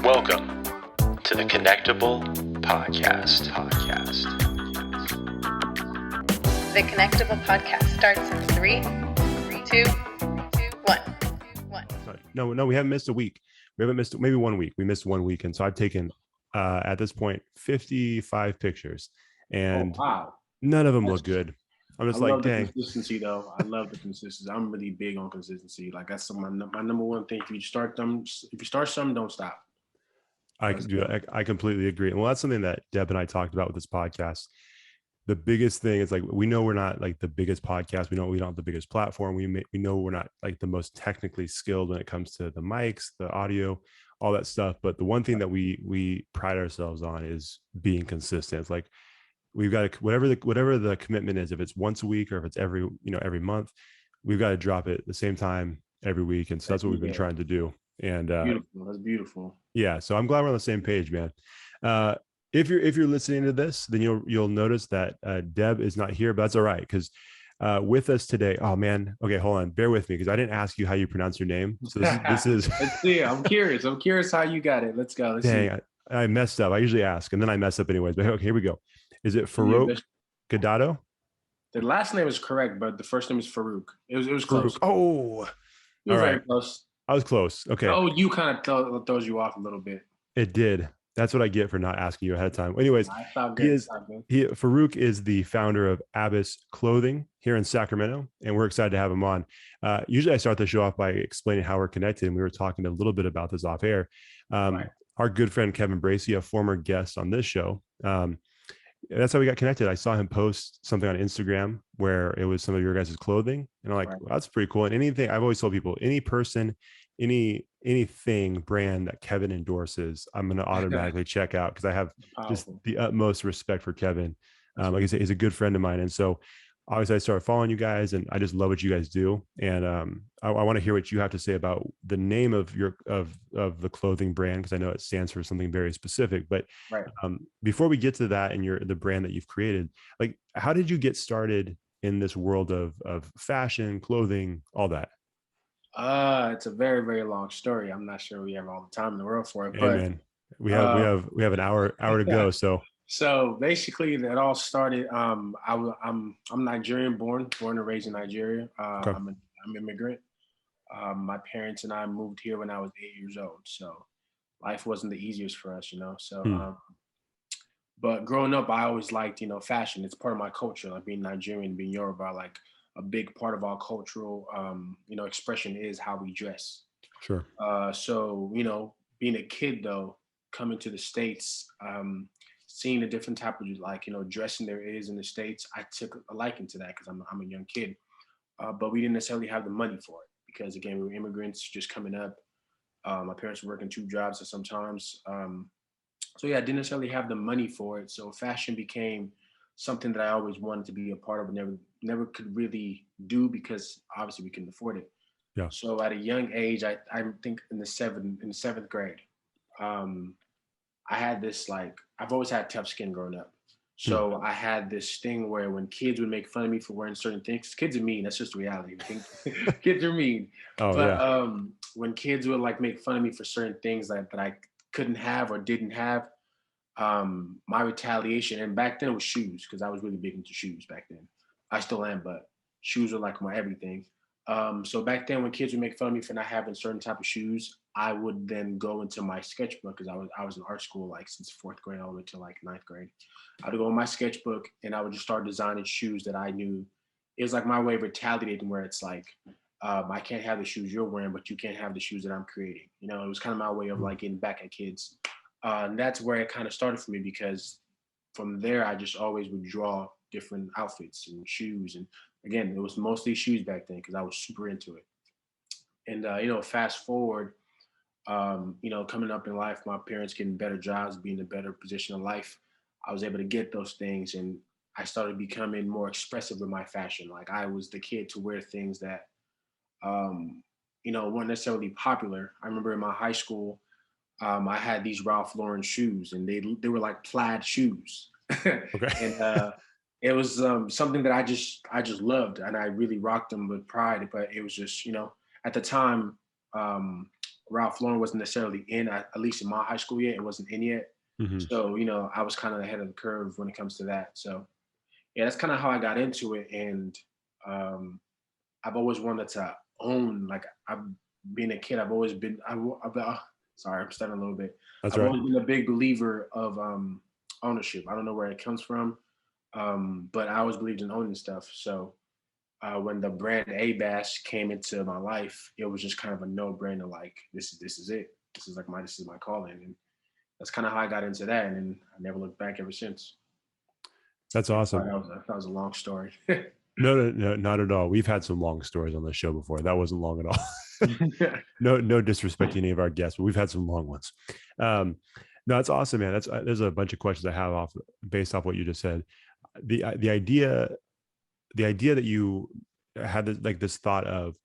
Welcome to the Connectable Podcast. The Connectable Podcast starts in 3, 2, 1. No, we haven't missed a week. We haven't missed maybe 1 week. We missed 1 week. And so I've taken, at this point, 55 pictures. And none of them look good. I'm just like, dang. Consistency, though. I love the consistency. I'm really big on consistency. Like, that's my number one thing. If you start something, don't stop. I completely agree. And well, that's something that Deb and I talked about with this podcast. The biggest thing is, like, we know we're not like the biggest podcast. We know we don't have the biggest platform. We know we're not like the most technically skilled when it comes to the mics, the audio, all that stuff. But the one thing that we pride ourselves on is being consistent. It's like, we've got to, whatever the commitment is, if it's once a week or if it's every month, we've got to drop it at the same time every week. And so that's what we've been trying to do. And beautiful. That's beautiful. Yeah. So I'm glad we're on the same page, man. If you're listening to this, then you'll notice that Deb is not here, but that's all right. Because with us today, oh man, okay, hold on, bear with me, because I didn't ask you how you pronounce your name. So this is Let's see. I'm curious how you got it. Let's go. Let's see. I messed up. I usually ask and then I mess up anyways. But okay, here we go. Is it Farouq Gidado? The last name is correct, but the first name is Farouq. It was close. Oh, you were very close. I was close. Okay. Oh, you kind of throws you off a little bit. It did. That's what I get for not asking you ahead of time. Anyways, Farouq is the founder of Abbas clothing here in Sacramento, and we're excited to have him on. Usually I start the show off by explaining how we're connected, and we were talking a little bit about this off air. Our good friend Kevin Bracey, a former guest on this show, that's how we got connected. I saw him post something on Instagram where it was some of your guys' clothing, and I'm like, well, that's pretty cool. And anything, I've always told people, any person, anything brand that Kevin endorses, I'm going to automatically check out, because I have just the utmost respect for Kevin. Like I say, he's a good friend of mine. And so obviously I started following you guys, and I just love what you guys do. And I want to hear what you have to say about the name of the clothing brand, because I know it stands for something very specific. But before we get to that and the brand that you've created, like, how did you get started in this world of fashion, clothing, all that? It's a very, very long story. I'm not sure we have all the time in the world for it, but we have an hour to go. So basically, that all started. I'm Nigerian born and raised in Nigeria. I'm an immigrant. My parents and I moved here when I was 8 years old. So life wasn't the easiest for us, So, but growing up, I always liked, fashion. It's part of my culture. Like, being Nigerian, being Yoruba, like, a big part of our cultural, expression is how we dress. Sure. So, being a kid, though, coming to the States, seeing the different type of, dressing there is in the States, I took a liking to that, because I'm a young kid. But we didn't necessarily have the money for it, because, again, we were immigrants just coming up. My parents were working 2 jobs at sometimes. So, I didn't necessarily have the money for it. So fashion became something that I always wanted to be a part of, but never could really do, because obviously we couldn't afford it. Yeah. So at a young age, I think in the seventh grade, I had this, like, I've always had tough skin growing up. So I had this thing where when kids would make fun of me for wearing certain things, kids are mean. That's just the reality. Kids are mean. When kids would, like, make fun of me for certain things that I couldn't have or didn't have, my retaliation, and back then it was shoes, because I was really big into shoes back then. I still am, but shoes were like my everything. So back then, when kids would make fun of me for not having certain type of shoes, I would then go into my sketchbook, because I was in art school, like, since 4th grade all the way to, like, 9th grade. I would go in my sketchbook and I would just start designing shoes that I knew. It was like my way of retaliating, where it's like, I can't have the shoes you're wearing, but you can't have the shoes that I'm creating. It was kind of my way of, like, getting back at kids. And that's where it kind of started for me, because from there, I just always would draw different outfits and shoes. And again, it was mostly shoes back then, because I was super into it. And, fast forward, coming up in life, my parents getting better jobs, being in a better position in life, I was able to get those things. And I started becoming more expressive with my fashion. Like, I was the kid to wear things that, weren't necessarily popular. I remember in my high school, I had these Ralph Lauren shoes, and they were like plaid shoes. Okay. And it was something that I just loved, and I really rocked them with pride. But it was just, at the time, Ralph Lauren wasn't necessarily in, at least in my high school yet. It wasn't in yet. Mm-hmm. So, I was kind of ahead of the curve when it comes to that. So yeah, that's kind of how I got into it. And I've always wanted to own, like being a kid, I've always been, sorry, I'm stuttering a little bit. That's I've right. always been a big believer of ownership. I don't know where it comes from, but I always believed in owning stuff. So when the brand Abbas came into my life, it was just kind of a no-brainer. Like this is it. This is my calling, and that's kind of how I got into that. And I never looked back ever since. That's awesome. That was a long story. No, not at all. We've had some long stories on the show before. That wasn't long at all. No disrespect to any of our guests, but we've had some long ones. No, that's awesome, man. There's a bunch of questions I have based off what you just said. The idea that you had this thought of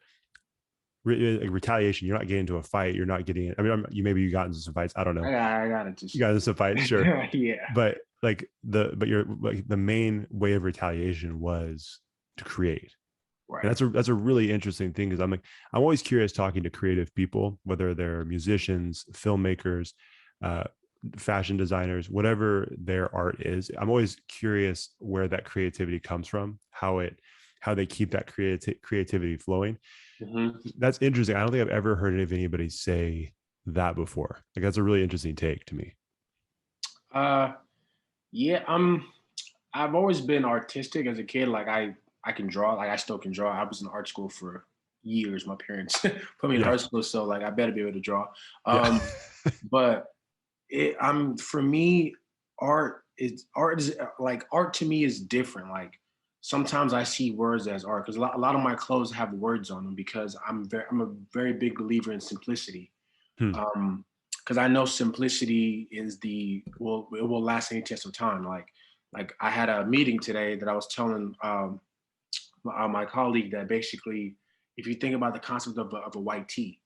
retaliation. You're not getting into a fight. You're not getting. I mean, you got into some fights. I don't know. I got into. You got into some fights, sure. Yeah. But the main way of retaliation was to create. Right. And that's a really interesting thing, because I'm always curious talking to creative people, whether they're musicians, filmmakers, fashion designers, whatever their art is. I'm always curious where that creativity comes from, how they keep that creativity flowing. Mm-hmm. That's interesting. I don't think I've ever heard of anybody say that before. Like, that's a really interesting take to me. Yeah, I've always been artistic as a kid. Like I can draw. Like I still can draw. I was in art school for years. My parents put me in art school, so like I better be able to draw. But for me, art to me is different. Like sometimes I see words as art, because a lot of my clothes have words on them, because I'm a very big believer in simplicity. Because I know simplicity is it will last any test of time. Like I had a meeting today that I was telling my colleague that basically, if you think about the concept of a white tee,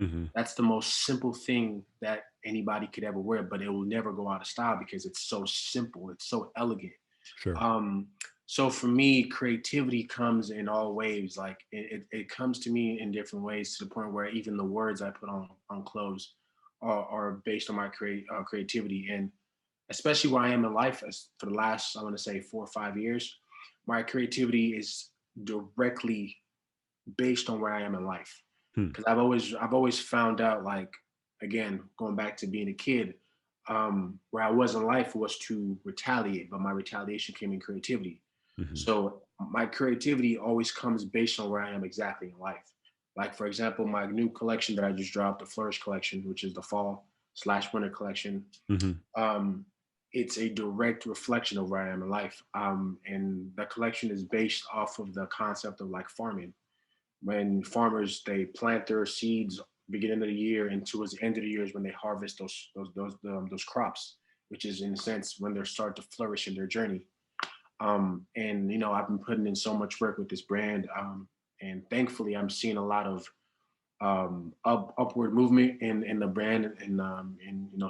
mm-hmm. that's the most simple thing that anybody could ever wear, but it will never go out of style because it's so simple, it's so elegant. Sure. So for me, creativity comes in all waves. Like it comes to me in different ways, to the point where even the words I put on clothes are based on my creativity. And especially where I am in life, as for the last, I want to say 4 or 5 years, my creativity is directly based on where I am in life. Because I've always found out, like, again, going back to being a kid, where I was in life was to retaliate, but my retaliation came in creativity. Mm-hmm. So my creativity always comes based on where I am exactly in life. Like, for example, my new collection that I just dropped, the Flourish collection, which is the fall/winter collection. Mm-hmm. It's a direct reflection of where I am in life. And the collection is based off of the concept of like farming. When farmers, they plant their seeds beginning of the year, and towards the end of the year is when they harvest those crops, which is in a sense when they start to flourish in their journey. And I've been putting in so much work with this brand, and thankfully I'm seeing a lot of upward movement in the brand, and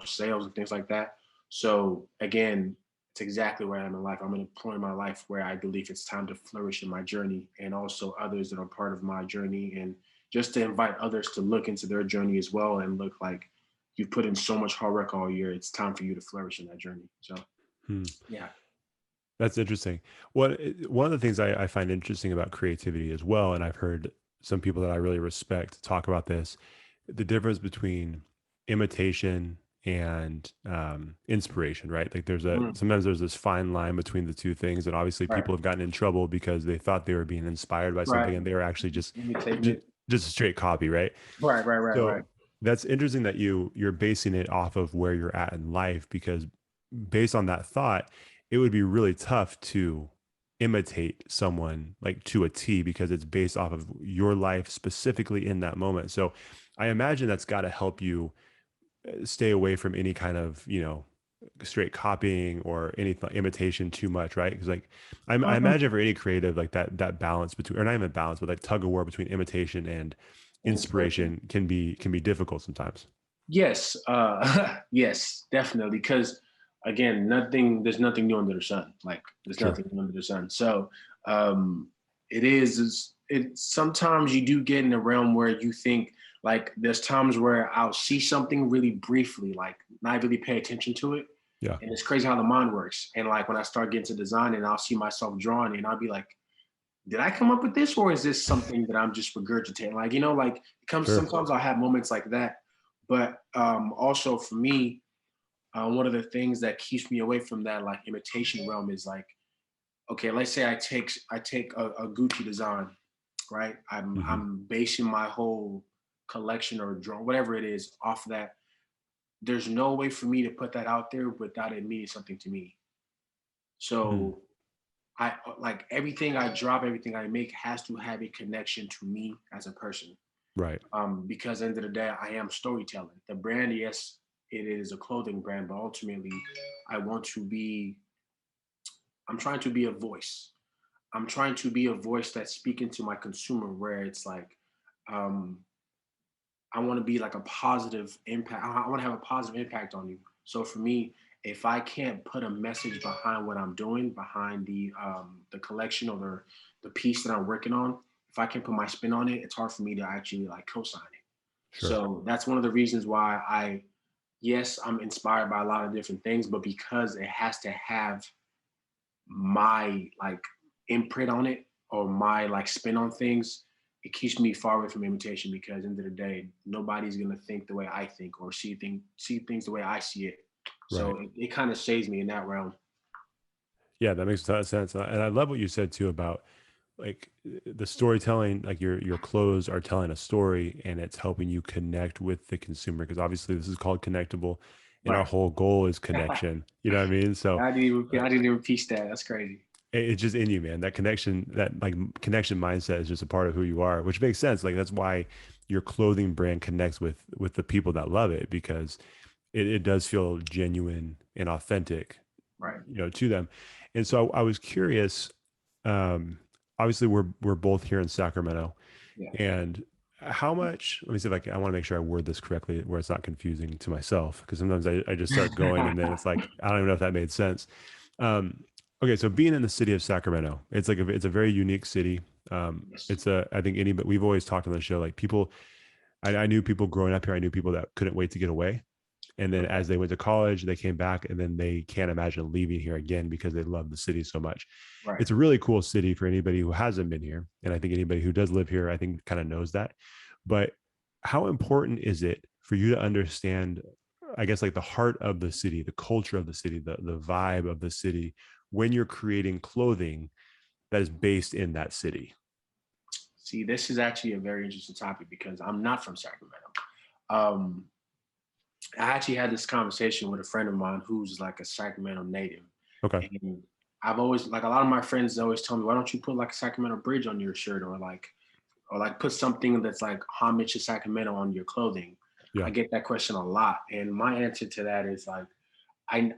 sales and things like that. So again, it's exactly where I am in life. I'm in a point in my life where I believe it's time to flourish in my journey, and also others that are part of my journey, and just to invite others to look into their journey as well, and look like you've put in so much hard work all year. It's time for you to flourish in that journey. So, yeah. That's interesting. One of the things I find interesting about creativity as well, and I've heard some people that I really respect talk about this, the difference between imitation and inspiration, right? Like sometimes there's this fine line between the two things, and obviously people have gotten in trouble because they thought they were being inspired by something, and they were actually just a straight copy, right? Right. That's interesting that you're basing it off of where you're at in life, because based on that thought, it would be really tough to imitate someone like to a T, because it's based off of your life specifically in that moment. So I imagine that's got to help you stay away from any kind of, straight copying or any imitation too much, right? Because like I imagine for any creative, like that balance between, or not even balance, but like tug of war between imitation and inspiration can be difficult sometimes. Yes. Yes, definitely. Because again, there's nothing new under the sun. Like there's nothing new under the sun. So it sometimes you do get in a realm where you think, Like there's times where I'll see something really briefly, like not really pay attention to it. Yeah. And it's crazy how the mind works. And like when I start getting to design and I'll see myself drawing and I'll be like, did I come up with this, or is this something that I'm just regurgitating? Like, like it comes, Sure. sometimes I'll have moments like that. But also for me, one of the things that keeps me away from that like imitation realm is like, okay, let's say I take a Gucci design, right? I'm basing my whole collection or drawing, whatever it is, off of that. There's no way for me to put that out there without it meaning something to me. So I like everything I drop, everything I make has to have a connection to me as a person. Right. Because at the end of the day, I am storytelling. The brand, yes, it is a clothing brand, but ultimately I'm trying to be a voice. I'm trying to be a voice that's speaking to my consumer where it's like, um, I want to be like a positive impact. I want to have a positive impact on you. So for me, if I can't put a message behind what I'm doing, behind the collection or the piece that I'm working on, if I can't put my spin on it, it's hard for me to actually like co-sign it. Sure. So that's one of the reasons why yes, I'm inspired by a lot of different things, but because it has to have my like imprint on it or my like spin on things, it keeps me far away from imitation because at the end of the day, nobody's gonna think the way I think or see things the way I see it. So Right. it kind of saves me in that realm. Yeah, that makes a ton of sense. And I love what you said too about like the storytelling, like your clothes are telling a story and it's helping you connect with the consumer because obviously this is called Connectable and our Right. whole goal is connection. You know what I mean? So I didn't even piece that. That's crazy. it's just in you, man. That connection, that like connection mindset is just a part of who you are, which makes sense. Like that's why your clothing brand connects with the people that love it because it does feel genuine and authentic, Right. to them. And so I was curious. Um, Obviously, we're both here in Sacramento, Yeah. and how much? Let me see if I want to make sure I word this correctly, where it's not confusing to myself, because sometimes I just start going and then it's like I don't even know if that made sense. Um, okay, so being in the city of Sacramento, it's like it's a very unique city. Yes. It's a I think but we've always talked on the show like people. I knew people growing up here. I knew people that couldn't wait to get away. And then Okay. as they went to college, they came back and then they can't imagine leaving here again because they love the city so much. Right. It's a really cool city for anybody who hasn't been here. And I think anybody who does live here, I think kind of knows that. But how important is it for you to understand, I guess, like the heart of the city, the culture of the city, the vibe of the city when you're creating clothing that is based in that city? See, this is actually a very interesting topic because I'm not from Sacramento. Um, I actually had this conversation with a friend of mine who's like a Sacramento native. Okay. And I've always like a lot of my friends always tell me, why don't you put like a Sacramento bridge on your shirt or like put something that's like homage to Sacramento on your clothing? I Yeah. get that question a lot. And my answer to that is like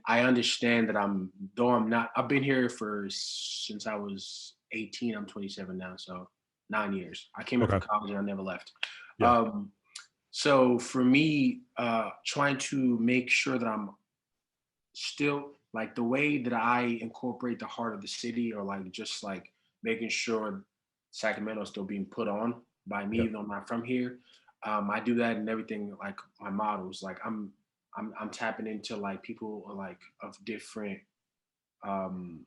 I understand that I've been here since I was 18. I'm 27 now, so 9 years. I came here from Okay. college and I never left. Yeah. So for me, trying to make sure that I'm still like the way that I incorporate the heart of the city, or like just like making sure Sacramento is still being put on by me, Yeah. even though I'm not from here. I do that in everything, like my models. Like I'm tapping into like people like of um,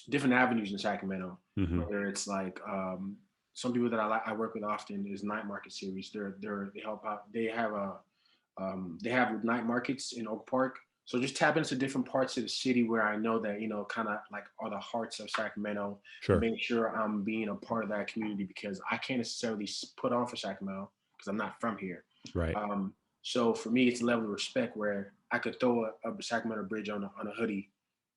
different avenues in Sacramento. Mm-hmm. Whether it's like some people that I work with often is Night Market series. They help out. They have night markets in Oak Park. So just tap into different parts of the city where I know that, kind of like are the hearts of Sacramento, and Sure. make sure I'm being a part of that community because I can't necessarily put on for Sacramento because I'm not from here. Right. So for me, it's a level of respect where I could throw a Sacramento bridge on a hoodie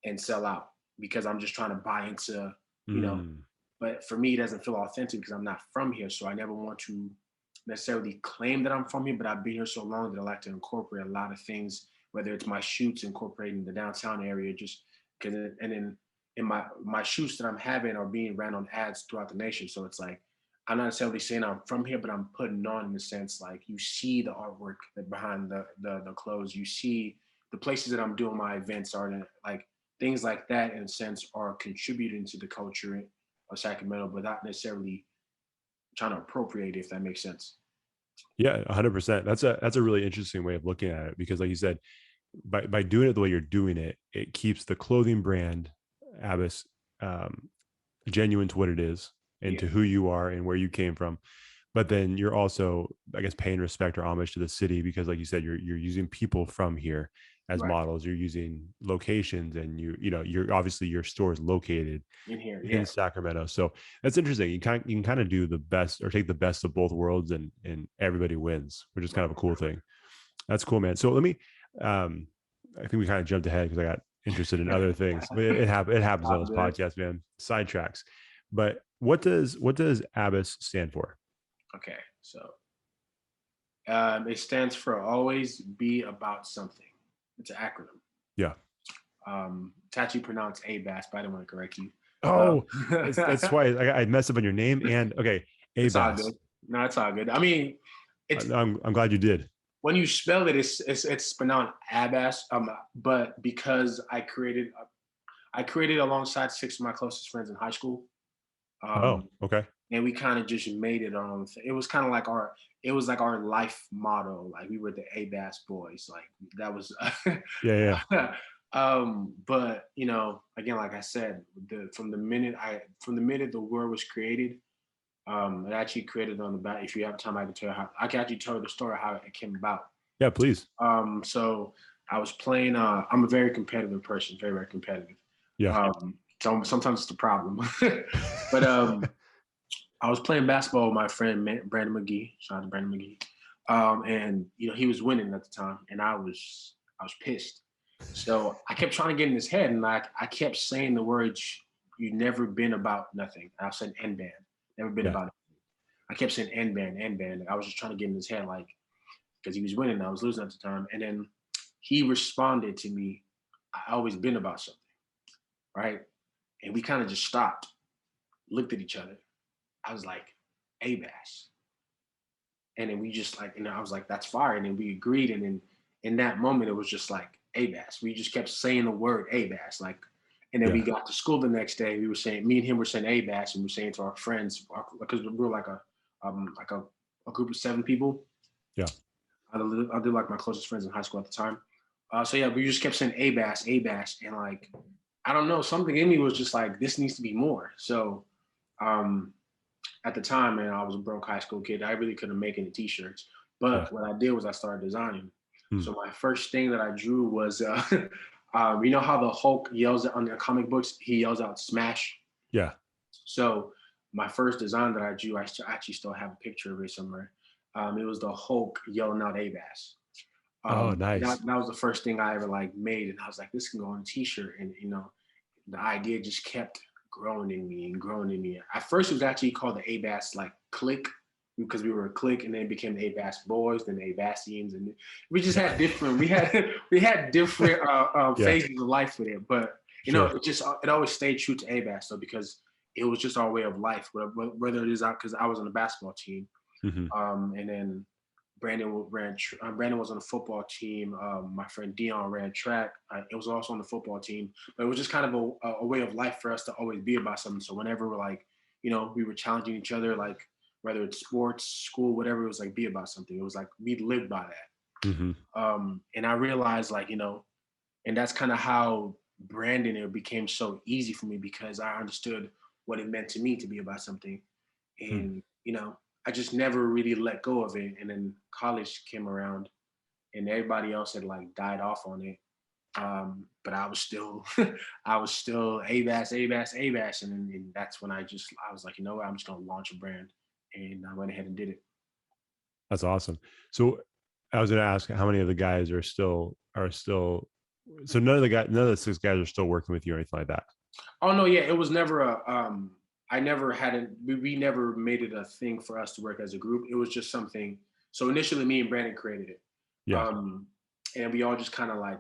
and sell out because I'm just trying to buy into, Mm. but for me, it doesn't feel authentic because I'm not from here. So I never want to necessarily claim that I'm from here, but I've been here so long that I like to incorporate a lot of things, whether it's my shoots, incorporating the downtown area, just because, and then in my shoots that I'm having are being ran on ads throughout the nation. So it's like, I'm not necessarily saying I'm from here, but I'm putting on in the sense like you see the artwork behind the clothes, you see the places that I'm doing my events are in, like things like that in a sense are contributing to the culture of Sacramento, but not necessarily trying to appropriate it, if that makes sense. Yeah, 100%. That's a really interesting way of looking at it, because like you said, by doing it the way you're doing it, it keeps the clothing brand Abbas genuine to what it is and Yeah. to who you are and where you came from. But then you're also, I guess, paying respect or homage to the city, because like you said, you're using people from here as Right. models. You're using locations, and you're obviously, your store is located In here. in Yeah. Sacramento. So that's interesting. You can kind of do the best, or take the best of both worlds, and everybody wins, which is kind of a cool thing. That's cool, man. So let me I think we kind of jumped ahead because I got interested in other things, but it happens on this podcast, man. Sidetracks. But what does Abbas stand for? Okay. So it stands for always be about something. It's an acronym. Yeah. It's actually pronounced Abbas, but I didn't want to correct you. Oh, that's why I messed up on your name. And okay, It's all Abbas. good. No, it's all good. I mean, it's I'm glad you did. when you spell it, it's pronounced Abbas. But because I created alongside 6 of my closest friends in high school. Oh, okay. And we kind of just made it our own thing. It was kind of like our life motto. Like we were the Abbas boys. Like that was Yeah. but again, like I said, from the minute the word was created, it actually created on the back. If you have time, I can actually tell the story how it came about. Yeah, please. So I was playing. I'm a very competitive person, very, very competitive. Yeah. So sometimes it's a problem. But I was playing basketball with my friend Brandon McGee. Shout out to Brandon McGee. And he was winning at the time, and I was pissed. So I kept trying to get in his head, and I kept saying the words, "You've never been about nothing." And I said N band, never been about it. I kept saying N band. I was just trying to get in his head, like, because he was winning, and I was losing at the time. And then he responded to me, "I always been about something," right? And we kind of just stopped, looked at each other. I was like, Abbas. And then we just like, I was like, that's fire. And then we agreed. And then in that moment, it was just like Abbas. We just kept saying the word Abbas. Like, and then we got to school the next day. We were saying, me and him were saying Abbas, and we were saying to our friends, because we were like a group of 7 people. Yeah. I did like my closest friends in high school at the time. So yeah, we just kept saying Abbas, and like, I don't know, something in me was just like, this needs to be more. So at the time, man, I was a broke high school kid. I really couldn't make any t-shirts. But what I did was I started designing. So my first thing that I drew was, you know how the Hulk yells on the comic books, he yells out smash? Yeah. So my first design that I drew, I actually still have a picture of it somewhere. It was the Hulk yelling out Abbas. Oh, nice. That was the first thing I ever like made. And I was like, this can go on a t-shirt. And, the idea just kept growing in me. At first, it was actually called the Abbas like clique, because we were a clique, and then it became the Abbas boys, then the Abbasians, and we just had different. We had different phases of life with it, but it always stayed true to Abbas though, because it was just our way of life. Whether it is because I was on the basketball team, and then Brandon was on the football team. My friend Dion ran track. It was also on the football team, but it was just kind of a way of life for us to always be about something. So whenever we're like, we were challenging each other, like whether it's sports, school, whatever, it was like be about something. It was like we lived by that. And I realized like, and that's kind of how branding it became so easy for me, because I understood what it meant to me to be about something. And, I just never really let go of it. And then college came around, and everybody else had like died off on it. But I was still Abbas. And that's when I was like, I'm just going to launch a brand. And I went ahead and did it. That's awesome. So I was going to ask how many of the guys are still, so none of the 6 guys are still working with you or anything like that. Oh no. Yeah. It was never we never made it a thing for us to work as a group. It was just something. So initially me and Brandon created it. Yeah. And we all just kind of like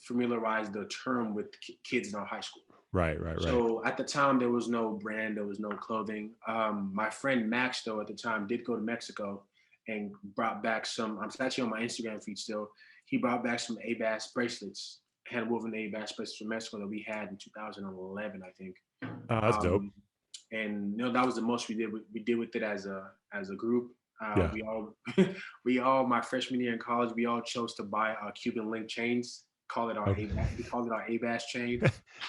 familiarized the term with kids in our high school. Right. So at the time there was no brand, there was no clothing. My friend Max though at the time did go to Mexico and brought back some, I'm actually on my Instagram feed still. He brought back some Abbas bracelets, hand woven Abbas bracelets from Mexico that we had in 2011, I think. Oh, that's dope. And that was the most we did with it as a group. Yeah. We all, my freshman year in college, we all chose to buy Cuban link chains. We called it our Abbas chain.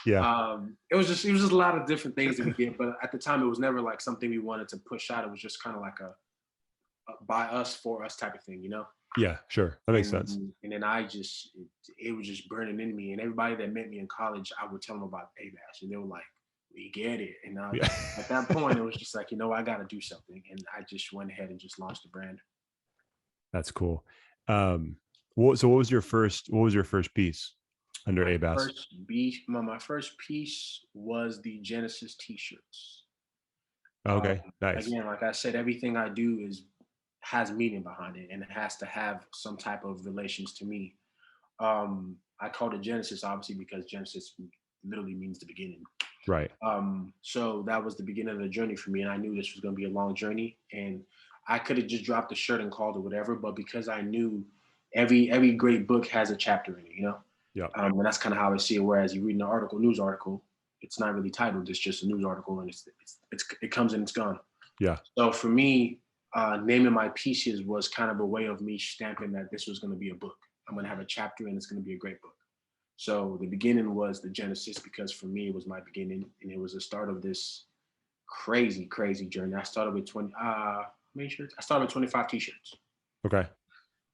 Yeah. It was just a lot of different things that we did, but at the time it was never like something we wanted to push out. It was just kind of like a by us for us type of thing, you know? Yeah, sure. That makes sense. And then it was just burning in me. And everybody that met me in college, I would tell them about Abbas, and they were like, we get it. And at that point, it was just like, I got to do something. And I just went ahead and just launched the brand. That's cool. So what was your first piece under Abbas? My first piece was the Genesis t-shirts. Okay, nice. Again, like I said, everything I do has meaning behind it, and it has to have some type of relations to me. I called it Genesis, obviously, because Genesis literally means the beginning. Right. So that was the beginning of the journey for me, and I knew this was going to be a long journey, and I could have just dropped the shirt and called it whatever, but because I knew every great book has a chapter in it, Yeah. And that's kind of how I see it. Whereas you read an news article, it's not really titled; it's just a news article, and it comes and it's gone. Yeah. So for me, naming my pieces was kind of a way of me stamping that this was going to be a book. I'm going to have a chapter, and it's going to be a great book. So the beginning was the Genesis, because for me, it was my beginning, and it was the start of this crazy, crazy journey. I started with 20, how many shirts? I started with 25 t-shirts. Okay.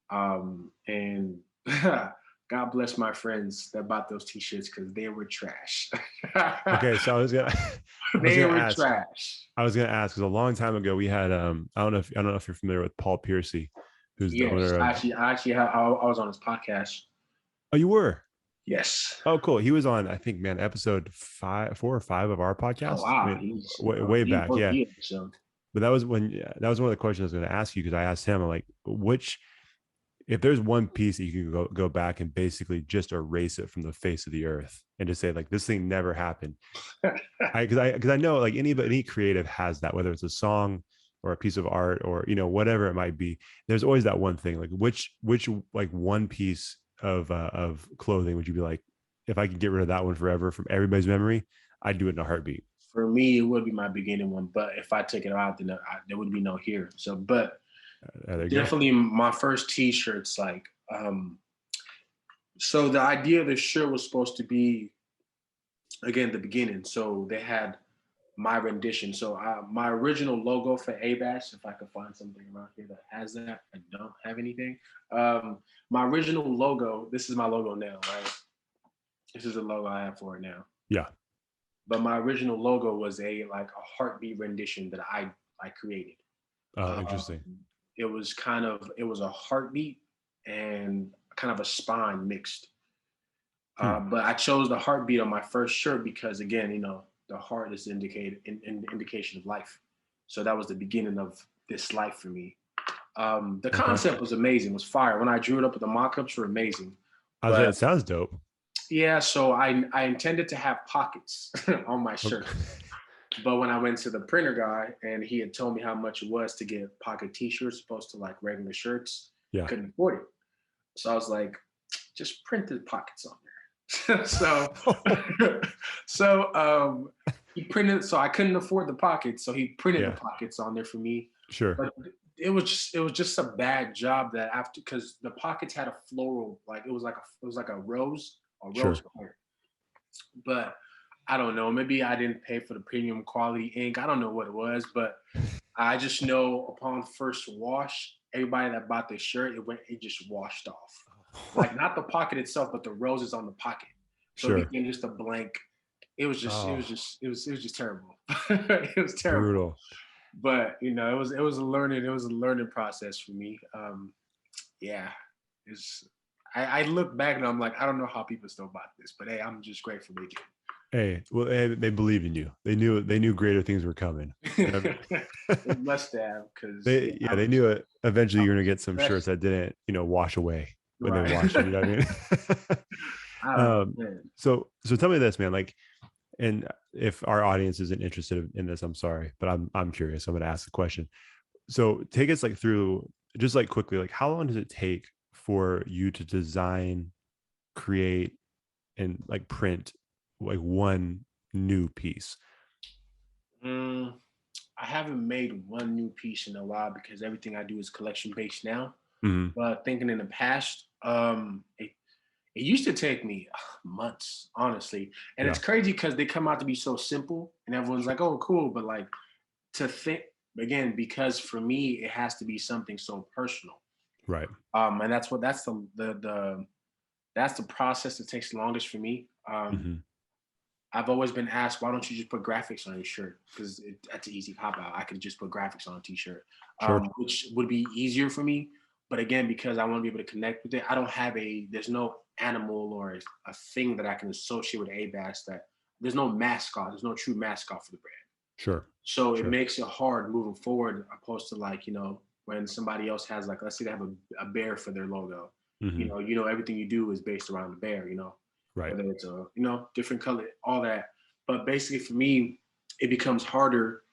And God bless my friends that bought those t-shirts, because they were trash. Okay. So I was gonna trash. I was gonna ask, because a long time ago we had, I don't know if you're familiar with Paul Piercy, who's the owner of... I was on his podcast. Oh, you were? Yes. Oh, cool. He was on, I think, man, episode 4 or 5 of our podcast. Oh, wow. I mean, way back. Yeah. But that was one of the questions I was going to ask you, because I asked him, I'm like, if there's one piece that you can go back and basically just erase it from the face of the earth and just say, like, this thing never happened. Because I know, like, any creative has that, whether it's a song or a piece of art or, whatever it might be, there's always that one thing. Like, which like one piece of clothing would you be like, if I could get rid of that one forever from everybody's memory, I'd do it in a heartbeat? For me, it would be my beginning one, but if I took it out, then there would be no here. So, but definitely my first t-shirts, like, so the idea of the shirt was supposed to be, again, the beginning. So they had my rendition. So my original logo for Abbas, if I could find something around here that has that, I don't have anything. My original logo, this is my logo now, right? This is the logo I have for it now. Yeah. But my original logo was a heartbeat rendition that I created. Oh, interesting. It was a heartbeat and kind of a spine mixed. But I chose the heartbeat on my first shirt because, again, the heart is an indication of life. So that was the beginning of this life for me. The concept was amazing. It was fire. When I drew it up, the mock-ups were amazing. It sounds dope. Yeah, so I intended to have pockets on my shirt. But when I went to the printer guy and he had told me how much it was to get pocket t-shirts opposed to like regular shirts, I couldn't afford it. So I was like, just print the pockets on there. so he printed, so I couldn't afford the pockets, so he printed the pockets on there for me. Sure. But it was just a bad job that after, because the pockets had a floral, like it was like a rose color. But I don't know, maybe I didn't pay for the premium quality ink. I don't know what it was, but I just know upon first wash, everybody that bought this shirt, it just washed off. Like not the pocket itself, but the roses on the pocket. So it became just a blank. It was just terrible. It was terrible. Brutal. But it was a learning process for me. I look back and I'm like, I don't know how people still bought this, but hey, I'm just grateful they did. Hey, well, they believed in you. They knew greater things were coming. They must have, because they knew it. Eventually, you're gonna get some shirts that didn't, wash away when they washed it. You know what I mean? So tell me this, man. Like, and if our audience isn't interested in this, I'm sorry, but I'm curious. I'm gonna ask the question. So take us like through, just like quickly, like how long does it take for you to design, create, and like print like one new piece? I haven't made one new piece in a while because everything I do is collection based now. Mm-hmm. But thinking in the past, it used to take me months, honestly. And it's crazy because they come out to be so simple and everyone's like, oh, cool. But like to think again, because for me, it has to be something so personal. Right. And that's the process that takes the longest for me. I've always been asked, why don't you just put graphics on your shirt? Because that's an easy cop out. I could just put graphics on a t-shirt, which would be easier for me. But again, because I want to be able to connect with it, I don't have there's no animal or a thing that I can associate with Abbas that there's no mascot. There's no true mascot for the brand. Sure. So it makes it hard moving forward, opposed to like, when somebody else has like, let's say they have a bear for their logo, everything you do is based around the bear, right. Whether it's a, different color, all that. But basically for me, it becomes harder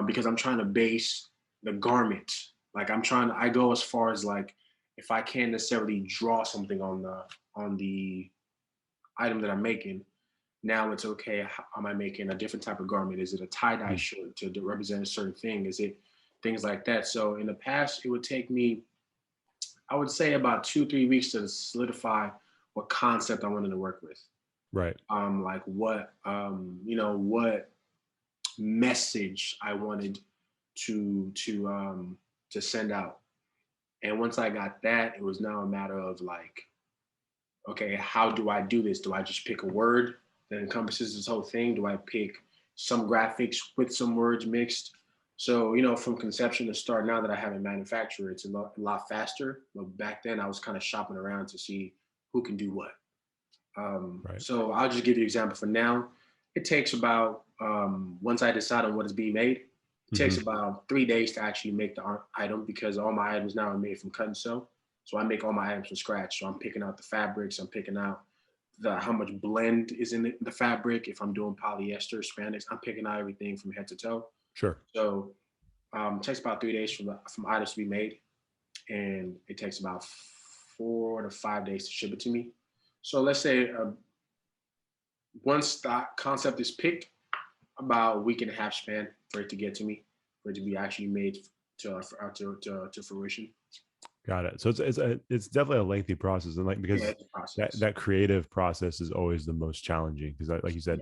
because I'm trying to base the garment. Like I go as far as like, if I can't necessarily draw something on the item that I'm making, now it's okay. Am I making a different type of garment? Is it a tie-dye shirt to represent a certain thing? Is it things like that? So in the past, it would take me, I would say about 2-3 weeks to solidify what concept I wanted to work with. Right. Like what message I wanted to send out. And once I got that, it was now a matter of like, okay, how do I do this? Do I just pick a word that encompasses this whole thing? Do I pick some graphics with some words mixed? So, from conception to start, now that I have a manufacturer, it's a lot faster. But back then I was kind of shopping around to see who can do what. Right. So I'll just give you an example. For now, it takes about, once I decide on what is being made, it takes about 3 days to actually make the item, because all my items now are made from cut and sew. So I make all my items from scratch. So I'm picking out the fabrics. I'm picking out how much blend is in the fabric. If I'm doing polyester, spandex, I'm picking out everything from head to toe. Sure. So it takes about 3 days from items to be made. And it takes about 4 to 5 days to ship it to me. So let's say once the concept is picked, about a week and a half span for it to get to me, for it to be actually made to fruition. Got it. So it's definitely a lengthy process, and like because that creative process is always the most challenging, because like you said,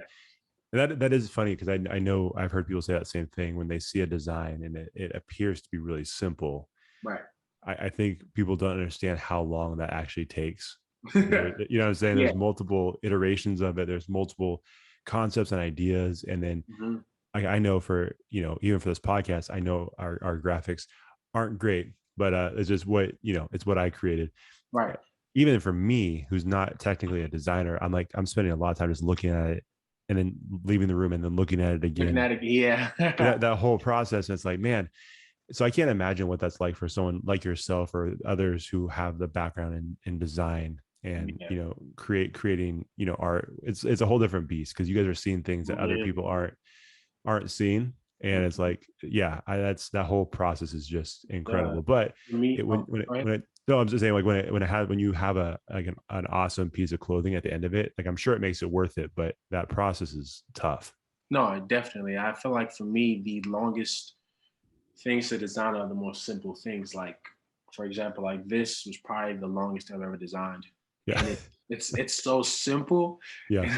and that is funny, because I know I've heard people say that same thing when they see a design and it appears to be really simple. Right. I think people don't understand how long that actually takes. You know what I'm saying? There's multiple iterations of it. There's multiple concepts and ideas, and then I know for even for this podcast, I know our graphics aren't great, but it's just what it's what I created. Right. Even for me, who's not technically a designer, I'm spending a lot of time just looking at it and then leaving the room and then looking at it again. That whole process, and it's like, man. So I can't imagine what that's like for someone like yourself or others who have the background in design and creating art. It's a whole different beast, because you guys are seeing things that other people aren't seeing, and it's like that whole process is just incredible. But I'm just saying, like when you have an awesome piece of clothing at the end of it, like I'm sure it makes it worth it, but that process is tough. No, definitely. I feel like for me, the longest things to design are the most simple things. Like, for example, like this was probably the longest I've ever designed. Yeah. And it's so simple. Yeah.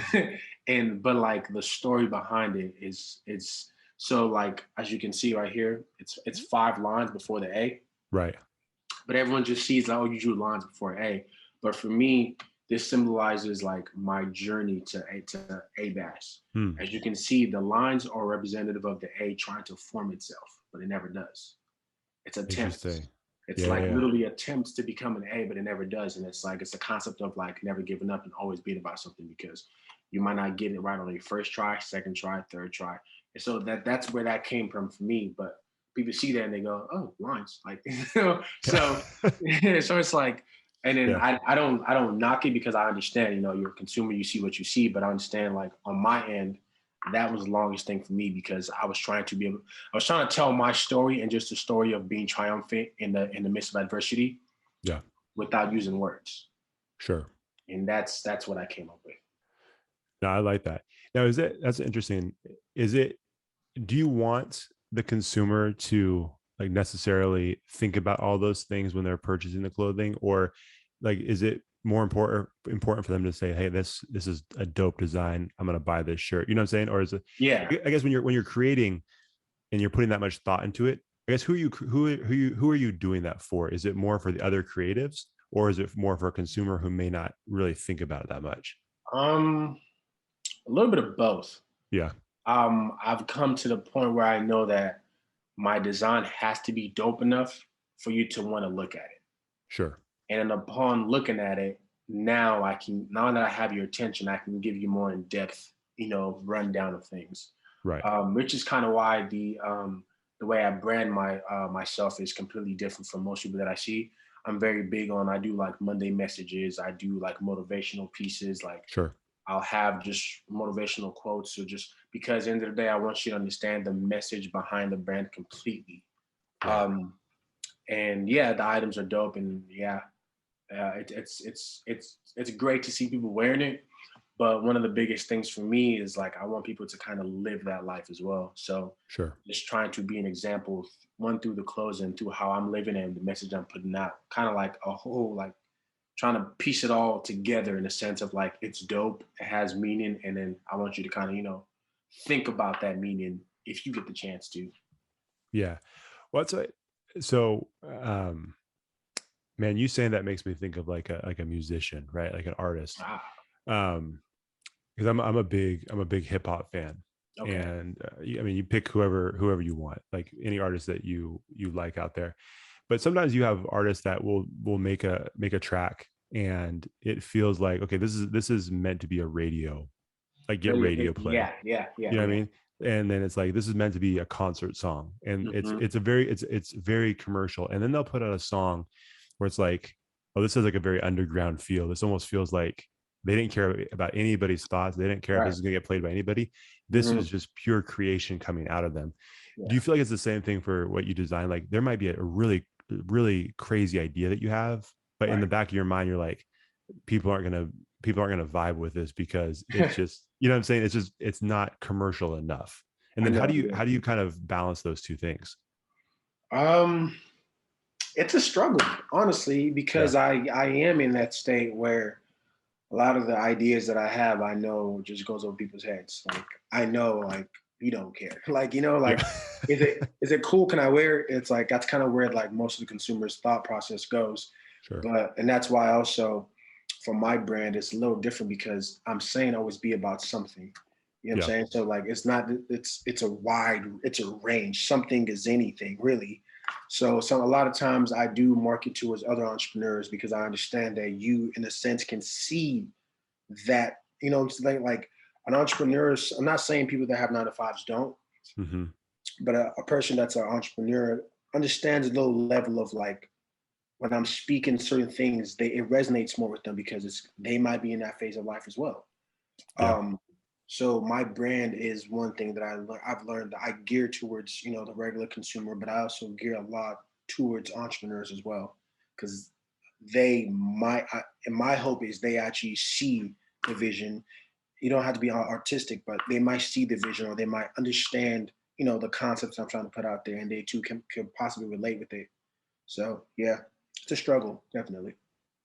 But like the story behind it it's so, like, as you can see right here, it's 5 lines before the A. Right. But everyone just sees like, oh, you drew lines before A. But for me, this symbolizes like my journey to Abbas. As you can see, the lines are representative of the A trying to form itself, but it never does. It's attempts. It's literally attempts to become an A, but it never does. And it's a concept of like never giving up and always being about something, because you might not get it right on your first try, second try, third try. And so that's where that came from for me. But people see that and they go, oh, lines. Like, so it's like, and then I don't knock it, because I understand, you're a consumer, you see what you see, but I understand, like, on my end, that was the longest thing for me, because I was trying to tell my story, and just the story of being triumphant in the midst of adversity, without using words. Sure. And that's what I came up with. No, I like that. Now, that's interesting. Do you want the consumer to like necessarily think about all those things when they're purchasing the clothing, or like is it more important for them to say, hey, this is a dope design, I'm going to buy this shirt, you know what I'm saying? Or is it, Yeah. I guess when you're creating and you're putting that much thought into it, I guess who are you doing that for? Is it more for the other creatives, or is it more for a consumer who may not really think about it that much? A little bit of both. Yeah. I've come to the point where I know that my design has to be dope enough for you to want to look at it. Sure. And upon looking at it, now that I have your attention, I can give you more in depth, rundown of things. Right. Which is kind of why the way I brand myself is completely different from most people that I see. I'm very big on, I do like Monday messages. I do like motivational pieces. Like, sure. I'll have just motivational quotes, or just because at the end of the day, I want you to understand the message behind the brand completely. Yeah. And yeah, the items are dope, and yeah, it's great to see people wearing it. But one of the biggest things for me is like, I want people to kind of live that life as well. So sure, just trying to be an example, one through the clothes and through how I'm living and the message I'm putting out, kind of like a whole, like trying to piece it all together in a sense of like, it's dope, it has meaning. And then I want you to kind of, think about that meaning if you get the chance to. Yeah. Well, so, man, you saying that makes me think of like a musician, right? Like an artist. Because I'm a big hip hop fan. Okay. And I mean, you pick whoever you want, like any artist that you like out there. But sometimes you have artists that will make a track, and it feels like, okay, this is meant to be a radio, like get radio play. Yeah. You know what I mean? And then it's like, this is meant to be a concert song, and it's very commercial. And then they'll put out a song where it's like, oh, this has like a very underground feel. This almost feels like they didn't care about anybody's thoughts. They didn't care if this is going to get played by anybody. This was just pure creation coming out of them. Yeah. Do you feel like it's the same thing for what you design? Like there might be a really, really crazy idea that you have, but in the back of your mind, you're like, people aren't going to vibe with this because it's just, you know what I'm saying? It's not commercial enough. And then how do you kind of balance those two things? It's a struggle, honestly, because I am in that state where a lot of the ideas that I have, I know just goes over people's heads. Like, I know, like, you don't care. Like, is it cool? Can I wear it? It's like, that's kind of where like most of the consumers' thought process goes. Sure. And that's why also for my brand, it's a little different because I'm saying always be about something. You know what I'm saying? So like, it's a range. Something is anything, really. So a lot of times I do market towards other entrepreneurs because I understand that you, in a sense, can see that, like an entrepreneur. I'm not saying people that have 9-to-5s don't, but a person that's an entrepreneur understands a little level of like, when I'm speaking certain things, it resonates more with them because they might be in that phase of life as well. Yeah. So my brand is one thing that I've learned that I gear towards, the regular consumer, but I also gear a lot towards entrepreneurs as well, because my hope is they actually see the vision. You don't have to be artistic, but they might see the vision, or they might understand, the concepts I'm trying to put out there, and they too can possibly relate with it. So yeah, it's a struggle, definitely.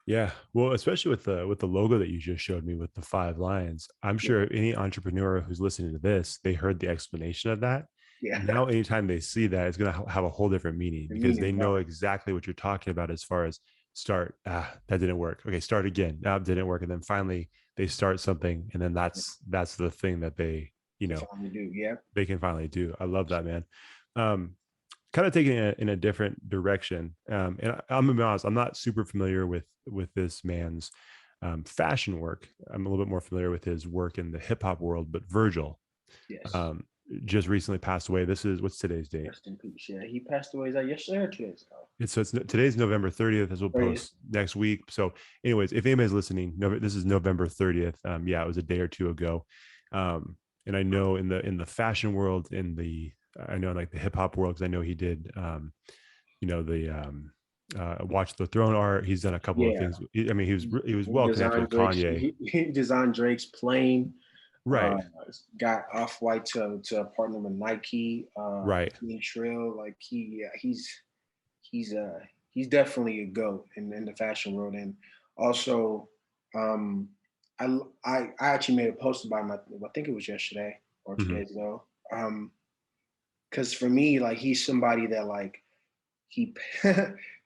Yeah. Well, especially with the logo that you just showed me with the 5 lions, I'm sure any entrepreneur who's listening to this, they heard the explanation of that. Yeah. Now, anytime they see that, it's going to have a whole different meaning because they know exactly what you're talking about as far as start. That didn't work. Okay. Start again. That didn't work. And then finally they start something. And then that's the thing that they, finally do. Yeah. They can finally do. I love that, man. Kind of taking it in a different direction. And I'm gonna be honest, I'm not super familiar with this man's fashion work. I'm a little bit more familiar with his work in the hip hop world, but Virgil, just recently passed away. What's today's date? Rest in peace. Yeah, he passed away yesterday or 2 days ago. Today's November 30th, as we'll post next week. So anyways, if anybody's listening, this is November 30th. It was a day or two ago. And I know in the fashion world, I know in like the hip hop world, because I know he did, Watch the Throne art. He's done a couple of things. He was well connected with Kanye. He designed Drake's plane. Right. Got Off-White to partner with Nike. Right. Team Trill, like he's definitely a GOAT in the fashion world. And also, I actually made a post about him. I think it was yesterday or 2 days ago. Because for me, like he's somebody that like he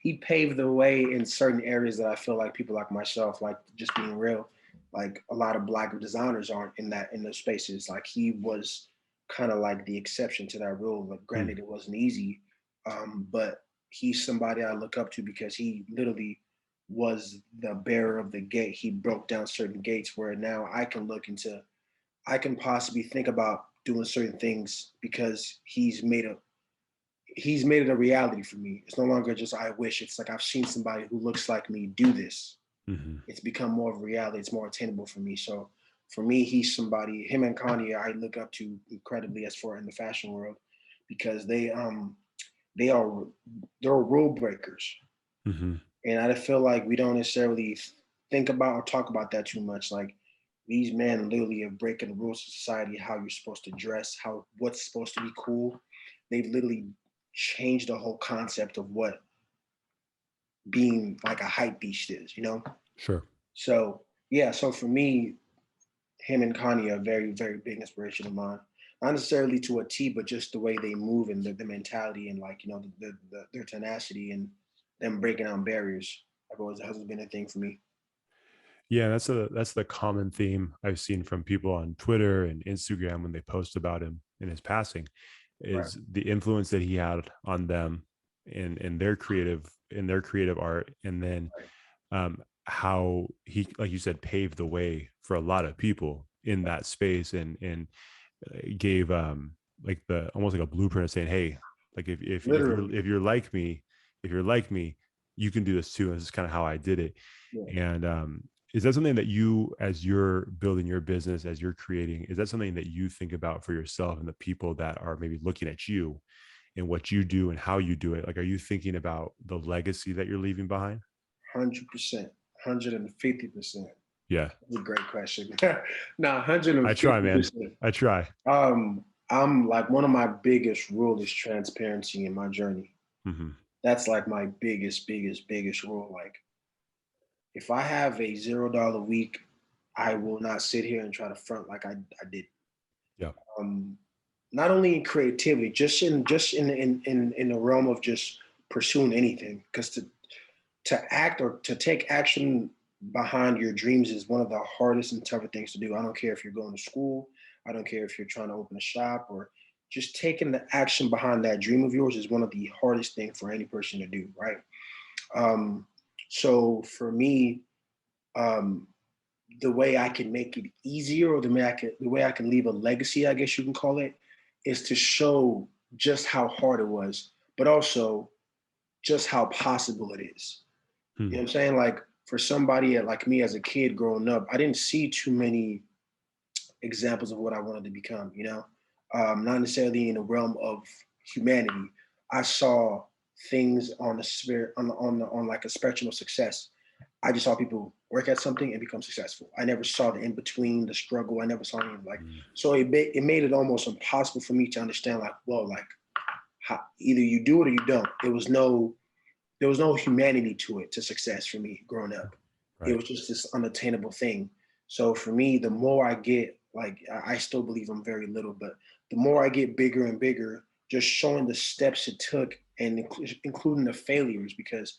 he paved the way in certain areas that I feel like people like myself, like just being real, like a lot of Black designers aren't in those spaces. Like he was kind of like the exception to that rule. But granted, it wasn't easy, but he's somebody I look up to because he literally was the bearer of the gate. He broke down certain gates where now I can possibly think about doing certain things because he's made it a reality for me. It's no longer just I wish. It's like I've seen somebody who looks like me do this. It's become more of a reality. It's more attainable for me. So for me, he's somebody. Him and Kanye, I look up to incredibly as far in the fashion world because they're rule breakers, and I feel like we don't necessarily think about or talk about that too much. Like these men literally are breaking the rules of society, how you're supposed to dress, what's supposed to be cool. They've literally changed the whole concept of what being like a hype beast is, you know? Sure. So yeah, so for me, him and Kanye are very, very big inspiration of mine. Not necessarily to a T, but just the way they move and the mentality and like, you know, their tenacity and them breaking down barriers. Has been a thing for me. Yeah, that's the common theme I've seen from people on Twitter and Instagram when they post about him and his passing, is the influence that he had on them in their creative art, and then how he, like you said, paved the way for a lot of people in that space, and gave like the almost like a blueprint of saying, hey, like if you're like me, you can do this too. And this is kind of how I did it. And is that something that you, as you're building your business, as you're creating, is that something that you think about for yourself and the people that are maybe looking at you and what you do and how you do it? Like, are you thinking about the legacy that you're leaving behind? 100%, 150%. Yeah. That's a great question. No, 150%. I try, man. I try. I'm like, one of my biggest rule is transparency in my journey. That's like my biggest rule. Like, if I have a $0 week, I will not sit here and try to front like I did. Yeah. Not only in creativity, just in the realm of just pursuing anything. Because to act or to take action behind your dreams is one of the hardest and toughest things to do. I don't care if you're going to school. I don't care if you're trying to open a shop, or just taking the action behind that dream of yours is one of the hardest things for any person to do, right? So for me, the way I can make it easier, or the way I can leave a legacy, I guess you can call it, is to show just how hard it was, but also just how possible it is. You know what I'm saying? Like, for somebody like me as a kid growing up, I didn't see too many examples of what I wanted to become, you know? Not necessarily in the realm of humanity. I saw things on the sphere, on like a spectrum of success. I just saw people work at something and become successful. I never saw the in between, the struggle. I never saw anything like. So it made it almost impossible for me to understand. Like, well, like how, either you do it or you don't. There was no humanity to it, to success for me growing up. Right. It was just this unattainable thing. So for me, the more I get, like, I still believe I'm very little, but the more I get bigger and bigger, just showing the steps it took and including the failures, because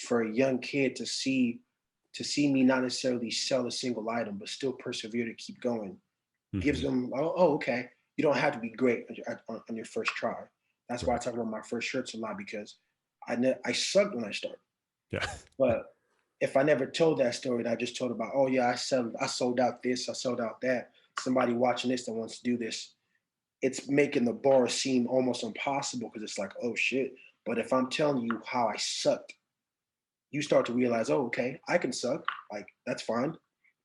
for a young kid to see me not necessarily sell a single item, but still persevere to keep going, gives them, okay, you don't have to be great on your first try. That's why I talk about my first shirts a lot, because I sucked when I started. Yeah. But if I never told that story and I just told about, oh yeah, I sold out this, I sold out that, somebody watching this that wants to do this, it's making the bar seem almost impossible, because it's like, oh shit. But if I'm telling you how I sucked, you start to realize, oh, okay, I can suck. Like, that's fine,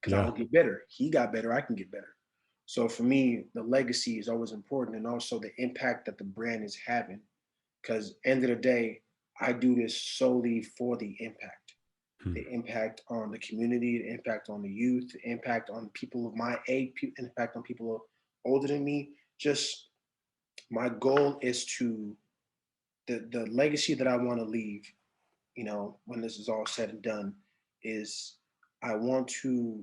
because I'll get better. He got better, I can get better. So for me, the legacy is always important, and also the impact that the brand is having. Because end of the day, I do this solely for the impact. the impact on the community, the impact on the youth, the impact on people of my age, impact on people older than me. Just my goal is to the legacy that I want to leave, when this is all said and done, is I want to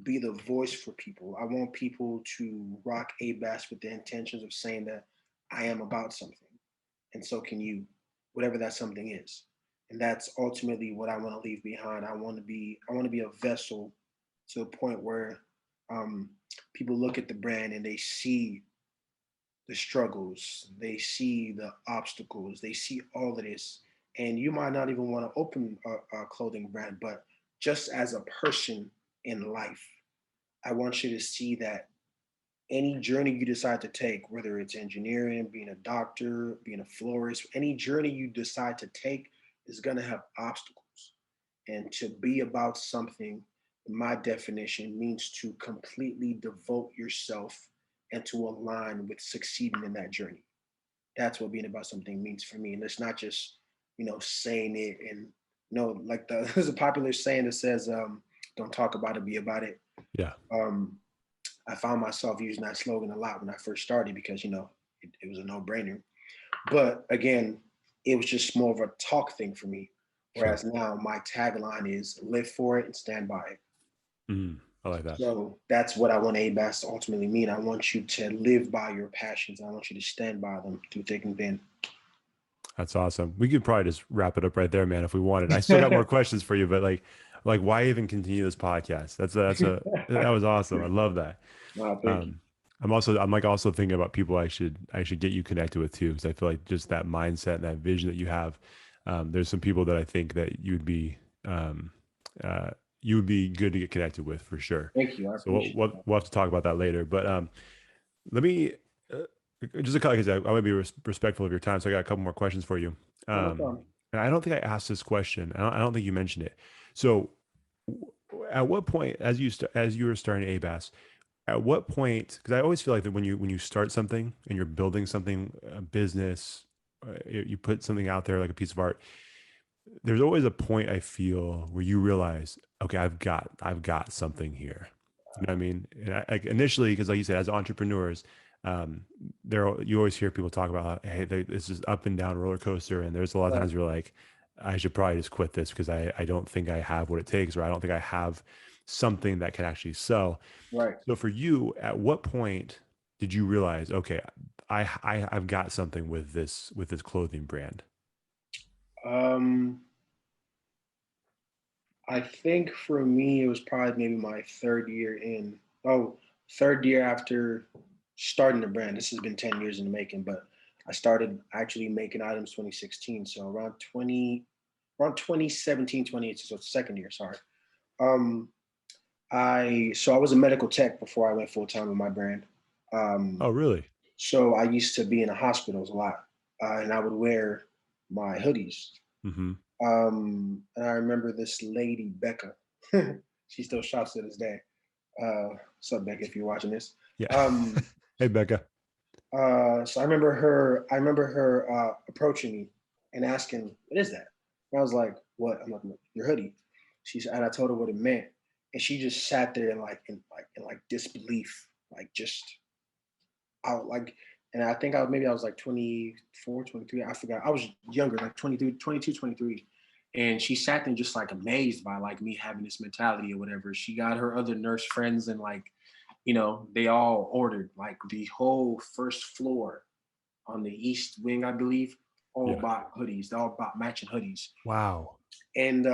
be the voice for people. I want people to rock Abbas with the intentions of saying that I am about something, and so can you, whatever that something is. And that's ultimately what I want to leave behind. I want to be a vessel to a point where um, people look at the brand and they see the struggles, they see the obstacles, they see all of this. And you might not even want to open a clothing brand, but just as a person in life, I want you to see that any journey you decide to take, whether it's engineering, being a doctor, being a florist, any journey you decide to take is going to have obstacles. And to be about something, my definition, means to completely devote yourself and to align with succeeding in that journey. That's what being about something means for me. And it's not just, saying it and, like there's a popular saying that says, don't talk about it, be about it. Yeah. I found myself using that slogan a lot when I first started because, it was a no-brainer. But again, it was just more of a talk thing for me. Whereas now my tagline is live for it and stand by it. I like that. So that's what I want Abbas to ultimately mean. I want you to live by your passions. I want you to stand by them through thick and thin. That's awesome. We could probably just wrap it up right there, man, if we wanted. I still got more questions for you, but like why even continue this podcast? That was awesome. I love that. Wow, thank you. I'm also thinking about people I should get you connected with too, because I feel like just that mindset and that vision that you have. There's some people that I think that you would be good to get connected with for sure. Thank you. So we'll have to talk about that later. But let me just because I want to be respectful of your time, so I got a couple more questions for you. And I don't think I asked this question. I don't think you mentioned it. So, at what point, as you were starting Abbas, at what point? Because I always feel like that when you start something and you're building something, a business, you put something out there like a piece of art. There's always a point I feel where you realize, okay, I've got something here. You know what I mean? And like initially, because like you said, as entrepreneurs, you always hear people talk about, hey, this is up and down roller coaster, and there's a lot of times you're like, I should probably just quit this because I don't think I have what it takes, or I don't think I have something that can actually sell. Right. So for you, at what point did you realize, okay, I've got something with this clothing brand? I think for me, it was probably maybe my third year after starting the brand. This has been 10 years in the making, but I started actually making items 2016. So around 2017, 2018, so it's second year, sorry. I was a medical tech before I went full time with my brand. Oh, really? So I used to be in the hospitals a lot, and I would wear my hoodies. Mm-hmm. And I remember this lady, Becca. She still shops to this day. What's up, Becca? If you're watching this, yeah. Hey, Becca. So I remember her approaching me and asking, "What is that?" And I was like, "What?" I'm like, "Your hoodie." And I told her what it meant, and she just sat there in disbelief, like just out like. And I think I was like 24, 23. I forgot. I was younger, like 23, 22, 23. And she sat there just like amazed by like me having this mentality or whatever. She got her other nurse friends and like, they all ordered like the whole first floor on the East Wing, I believe, all bought hoodies. They all bought matching hoodies. Wow. And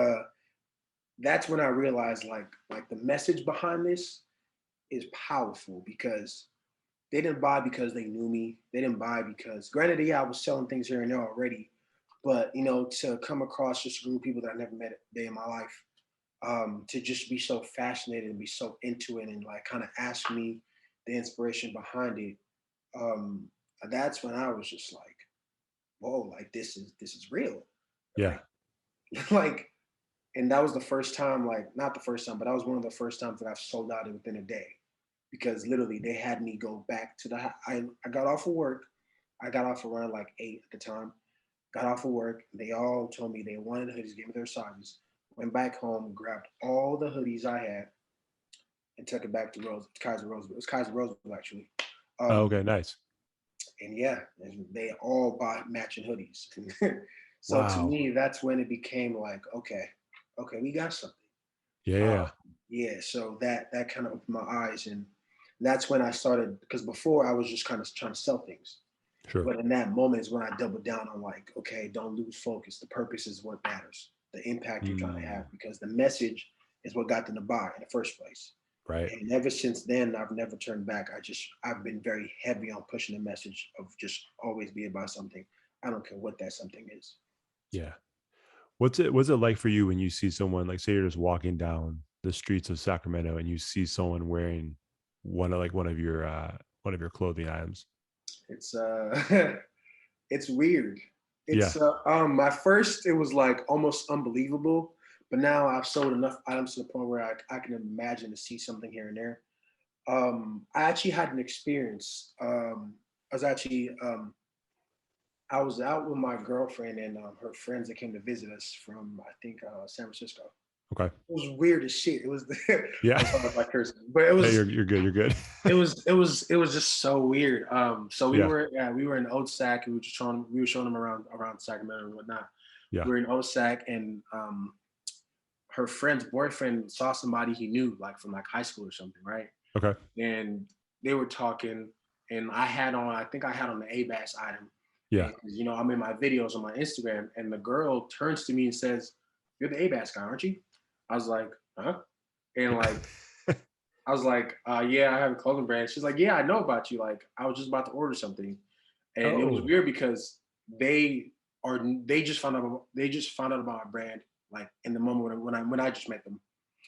that's when I realized like the message behind this is powerful because they didn't buy because they knew me. They didn't buy because, granted, I was selling things here and there already, but to come across just a group of people that I never met a day in my life, to just be so fascinated and be so into it and like kind of ask me the inspiration behind it. That's when I was just like, whoa, like this is real. Yeah. Like, and that was the first time, like not the first time, but that was one of the first times that I've sold out within a day. Because literally they had me go back to I got off of work. I got off around like 8 at the time. Got off of work. They all told me they wanted hoodies, gave me their sizes. went back home, grabbed all the hoodies I had, and took it back to Kaiser Roseville. It was Kaiser Roseville actually. Okay, nice. And yeah, and they all bought matching hoodies. So to Wow. me, that's when it became like, okay, we got something. Yeah. Yeah. So that kind of opened my eyes, and that's when I started. Because before I was just kind of trying to sell things. Sure. But in that moment is when I doubled down on like, okay, don't lose focus. The purpose is what matters. The impact you're trying to have, because the message is what got them to buy in the first place. Right. And ever since then, I've never turned back. I've been very heavy on pushing the message of just always be about something. I don't care what that something is. Yeah. What's it like for you when you see someone, like say you're just walking down the streets of Sacramento and you see someone wearing one of your clothing items? It's it's weird. Yeah. My first, it was like almost unbelievable, but now I've sold enough items to the point where I can imagine to see something here and there. I actually had an experience. I was out with my girlfriend and her friends that came to visit us from, I think, San Francisco. Okay. It was weird as shit. It was yeah. I'm sorry if I curse, but it was. Hey, you're good. You're good. it was just so weird. So we were in Old Sac. We were showing them around Sacramento and whatnot. Yeah. We were in Old Sac, and her friend's boyfriend saw somebody he knew, like from like high school or something, right? Okay. And they were talking, and I think I had on the Abbas item. Yeah. And, I'm in my videos on my Instagram, and the girl turns to me and says, "You're the Abbas guy, aren't you?" I was like, "Huh?" And like, I was like, "Yeah, I have a clothing brand." She's like, "Yeah, I know about you. Like, I was just about to order something," and it was weird because they just found out about my brand like in the moment when I just met them.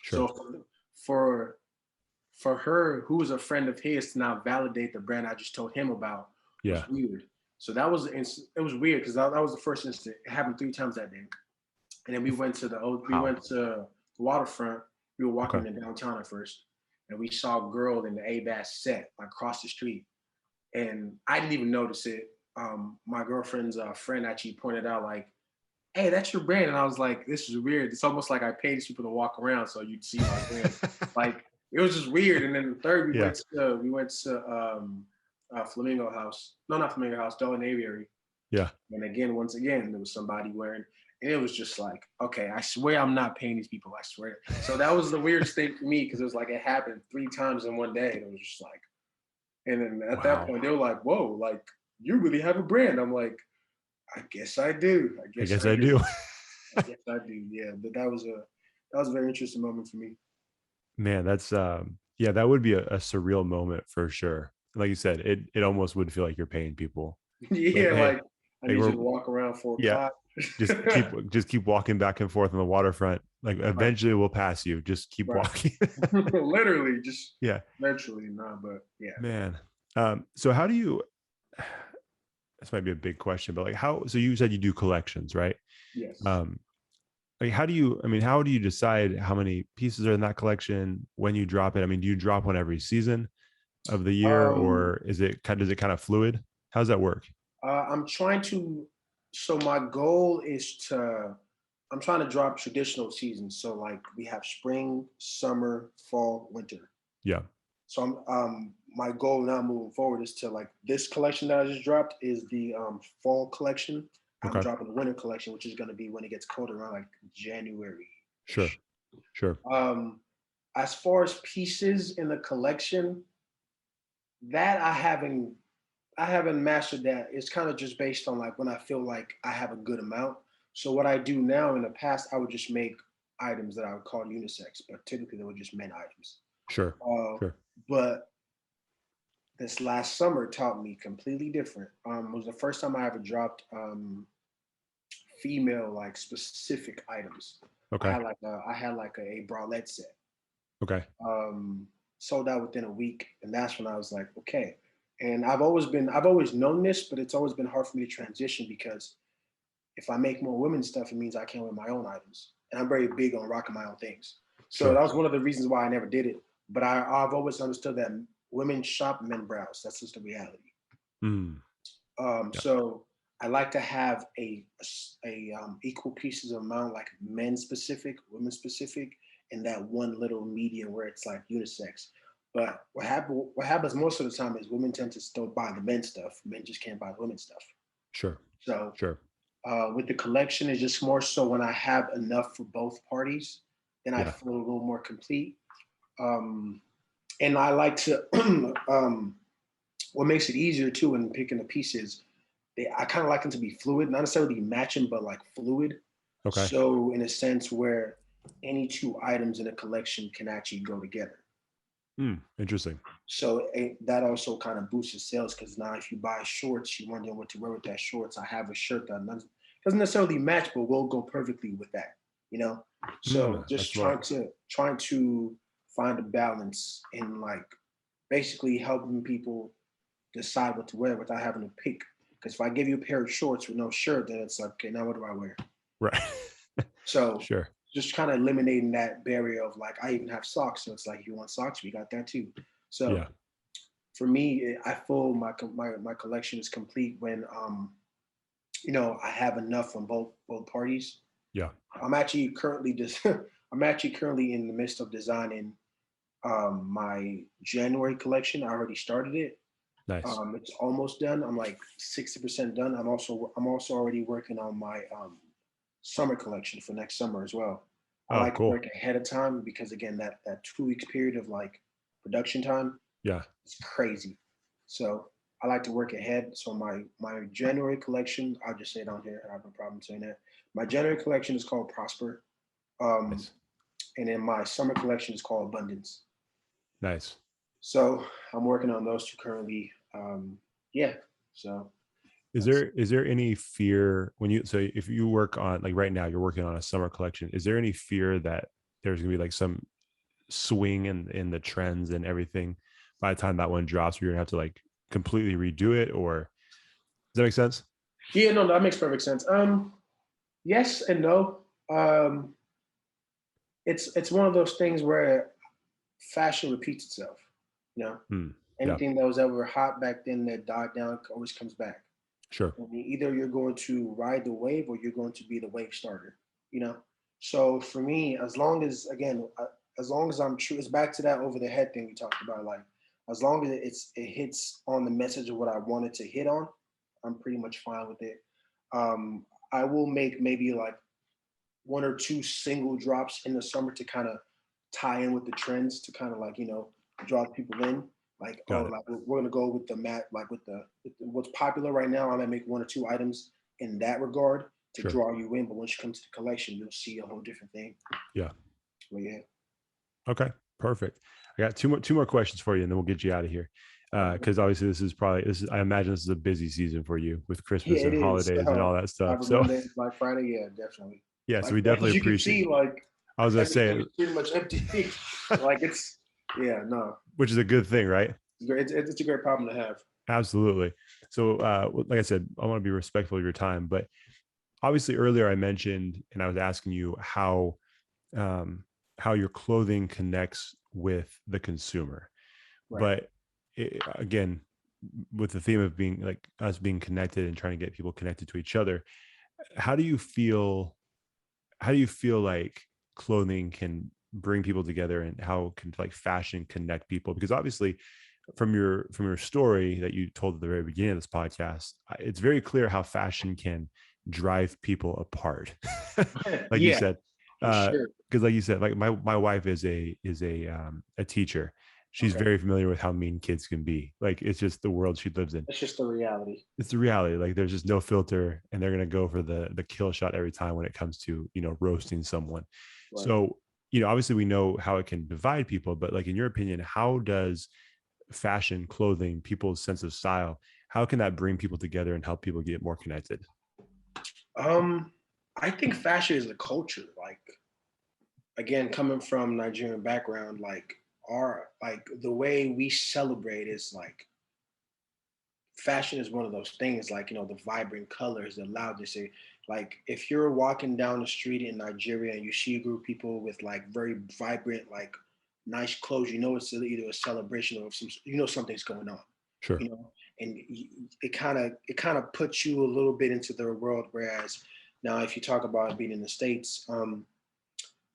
Sure. So for her, who was a friend of his, to now validate the brand I just told him about, was weird. So it was weird because that was the first incident. It happened 3 times that day, and then we went to the waterfront. We were walking in downtown at first, and we saw a girl in the Abbas set like across the street, and I didn't even notice it. My girlfriend's friend actually pointed out like, "Hey, that's your brand," and I was like, "This is weird. It's almost like I paid these people to walk around so you'd see my brand." Like it was just weird. And then the third, we went to Flamingo House. No, not Flamingo House, Dolan Aviary. Yeah. And once again, there was somebody wearing, and it was just like, okay, I swear I'm not paying these people. I swear. So that was the weirdest thing for me because it was like it happened 3 times in one day. And it was just like, and then at that point, they were like, "Whoa, like you really have a brand." I'm like, "I guess I do. I guess I do." I guess I do. Yeah, but that was a very interesting moment for me. Man, that's that would be a surreal moment for sure. Like you said, it almost would feel like you're paying people. Yeah, like I need you to walk around 4 o'clock. just keep walking back and forth on the waterfront. Like eventually we'll pass you. Just keep walking. Literally, just eventually. Nah, but yeah. Man. So how do you? This might be a big question, but like how? So you said you do collections, right? Yes. Like how do you decide how many pieces are in that collection when you drop it? I mean, do you drop one every season of the year, or does it kind of fluid? How does that work? I'm trying to. So my goal is I'm trying to drop traditional seasons. So like we have spring, summer, fall, winter. Yeah. So my goal now moving forward is to like this collection that I just dropped is the fall collection. I'm dropping the winter collection, which is going to be when it gets colder around like January. Sure. As far as pieces in the collection, that I haven't mastered that. It's kind of just based on like when I feel like I have a good amount. So what I do now, in the past, I would just make items that I would call unisex, but typically they were just men items. Sure. But this last summer taught me completely different. It was the first time I ever dropped female like specific items. Okay. I had like a bralette set. Okay. Sold out within a week, and that's when I was like, okay. And I've always known this, but it's always been hard for me to transition because if I make more women's stuff, it means I can't wear my own items, and I'm very big on rocking my own things. So that was one of the reasons why I never did it. But I've always understood that women shop, men browse. That's just the reality. So I like to have a equal pieces amount, like men specific, women specific, and that one little medium where it's like unisex. But what happens most of the time is women tend to still buy the men's stuff. Men just can't buy the women's stuff. Sure. So Sure. with the collection, it's just more so when I have enough for both parties, then I feel a little more complete. And I like to, what makes it easier too when picking the pieces, I kind of like them to be fluid, not necessarily matching, but like fluid. Okay. So in a sense where any two items in a collection can actually go together. Interesting. So that also kind of boosts the sales because now if you buy shorts, you're wondering what to wear with that shorts. I have a shirt that doesn't necessarily match, but will go perfectly with that, you know? So just trying to find a balance in like basically helping people decide what to wear without having to pick. Because if I give you a pair of shorts with no shirt, then it's like, okay, now what do I wear? Right. So sure. Just kind of eliminating that barrier of like, I even have socks. So it's like, you want socks? We got that too. So for me, I feel my collection is complete when, I have enough from both parties. Yeah. I'm actually currently in the midst of designing my January collection. I already started it. Nice. It's almost done. I'm like 60% done. I'm also already working on my summer collection for next summer as well. I like to work ahead of time because again, that 2 weeks period of like production time, it's crazy. So I like to work ahead. So my January collection, I'll just say it on here. I have no problem saying that. My January collection is called Prosper, nice. and then my summer collection is called Abundance. Nice. So I'm working on those two currently. So is there any fear if you work on, like right now you're working on a summer collection, is there any fear that there's gonna be like some swing in the trends and everything by the time that one drops, where you're gonna have to like completely redo it? Or does that make sense? Yeah, no, that makes perfect sense. Yes and no. It's one of those things where fashion repeats itself. Anything that was ever hot back then that died down always comes back. Sure. I mean, either you're going to ride the wave or you're going to be the wave starter. So for me, as long as I'm true, it's back to that over the head thing we talked about. Like, as long as it hits on the message of what I wanted to hit on, I'm pretty much fine with it. I will make maybe like 1 or 2 single drops in the summer to kind of tie in with the trends to kind of like, draw people in. Like, like we're gonna go with the with what's popular right now. I'm gonna make 1 or 2 items in that regard to draw you in. But once you come to the collection, you'll see a whole different thing. Yeah. Well, yeah. Okay. Perfect. I got two more questions for you, and then we'll get you out of here. Because obviously I imagine this is a busy season for you with Christmas and holidays and all that stuff. Cyber Monday, Black Friday, yeah, definitely. Yeah, so we definitely appreciate. You can see, like, I was gonna say, it's pretty much empty. Like which is a good thing, right? It's a great problem to have. Absolutely. So, like I said, I want to be respectful of your time, but obviously earlier I mentioned, and I was asking you how your clothing connects with the consumer, right. But again, with the theme of being like us being connected and trying to get people connected to each other, how do you feel like clothing can bring people together, and how can like fashion connect people? Because obviously from your story that you told at the very beginning of this podcast, it's very clear how fashion can drive people apart. Like you said, because like you said, like my wife is a teacher. She's very familiar with how mean kids can be. Like, it's just the world she lives in. It's just the reality. It's the reality. Like, there's just no filter, and they're gonna go for the kill shot every time when it comes to roasting someone. Right. So obviously we know how it can divide people, but like, in your opinion, how does fashion, clothing, people's sense of style, how can that bring people together and help people get more connected? I think fashion is a culture. Like, again, coming from Nigerian background, like the way we celebrate is like, fashion is one of those things, like, the vibrant colors, the loudness. Like, if you're walking down the street in Nigeria and you see a group of people with like very vibrant, like nice clothes, it's either a celebration or something's going on. Sure. and it kind of puts you a little bit into their world. Whereas now, if you talk about being in the States,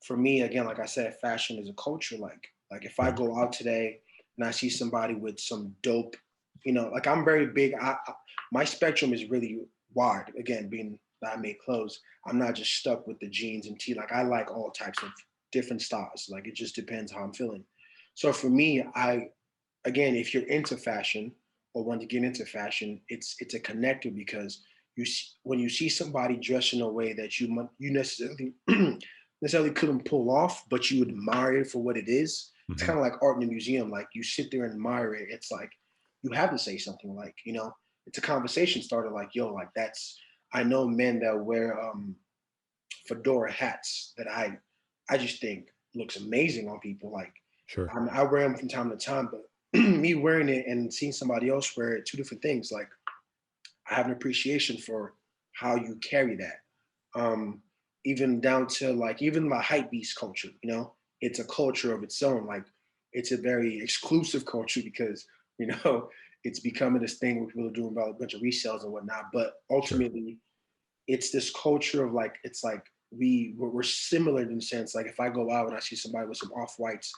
for me, again, like I said, fashion is a culture. Like if I go out today and I see somebody with some dope, like I'm very big. My spectrum is really wide. Again, being that I make clothes, I'm not just stuck with the jeans and tee. Like I like all types of different styles. Like it just depends how I'm feeling. So for me, again, if you're into fashion or want to get into fashion, it's a connector because when you see somebody dressed in a way that you necessarily necessarily couldn't pull off, but you admire it for what it is. It's kind of like art in a museum. Like you sit there and admire it. It's like you have to say something. Like it's a conversation starter. Like like I know men that wear fedora hats that I just think looks amazing on people. Like Sure. I wear them from time to time, but me wearing it and seeing somebody else wear it, two different things. Like I have an appreciation for how you carry that. Even down to like even the hype beast culture, it's a culture of its own. Like it's a very exclusive culture because it's becoming this thing where people are doing about a bunch of resales and whatnot. But ultimately, it's this culture of like it's like we're similar in the sense like if I go out and I see somebody with some off whites,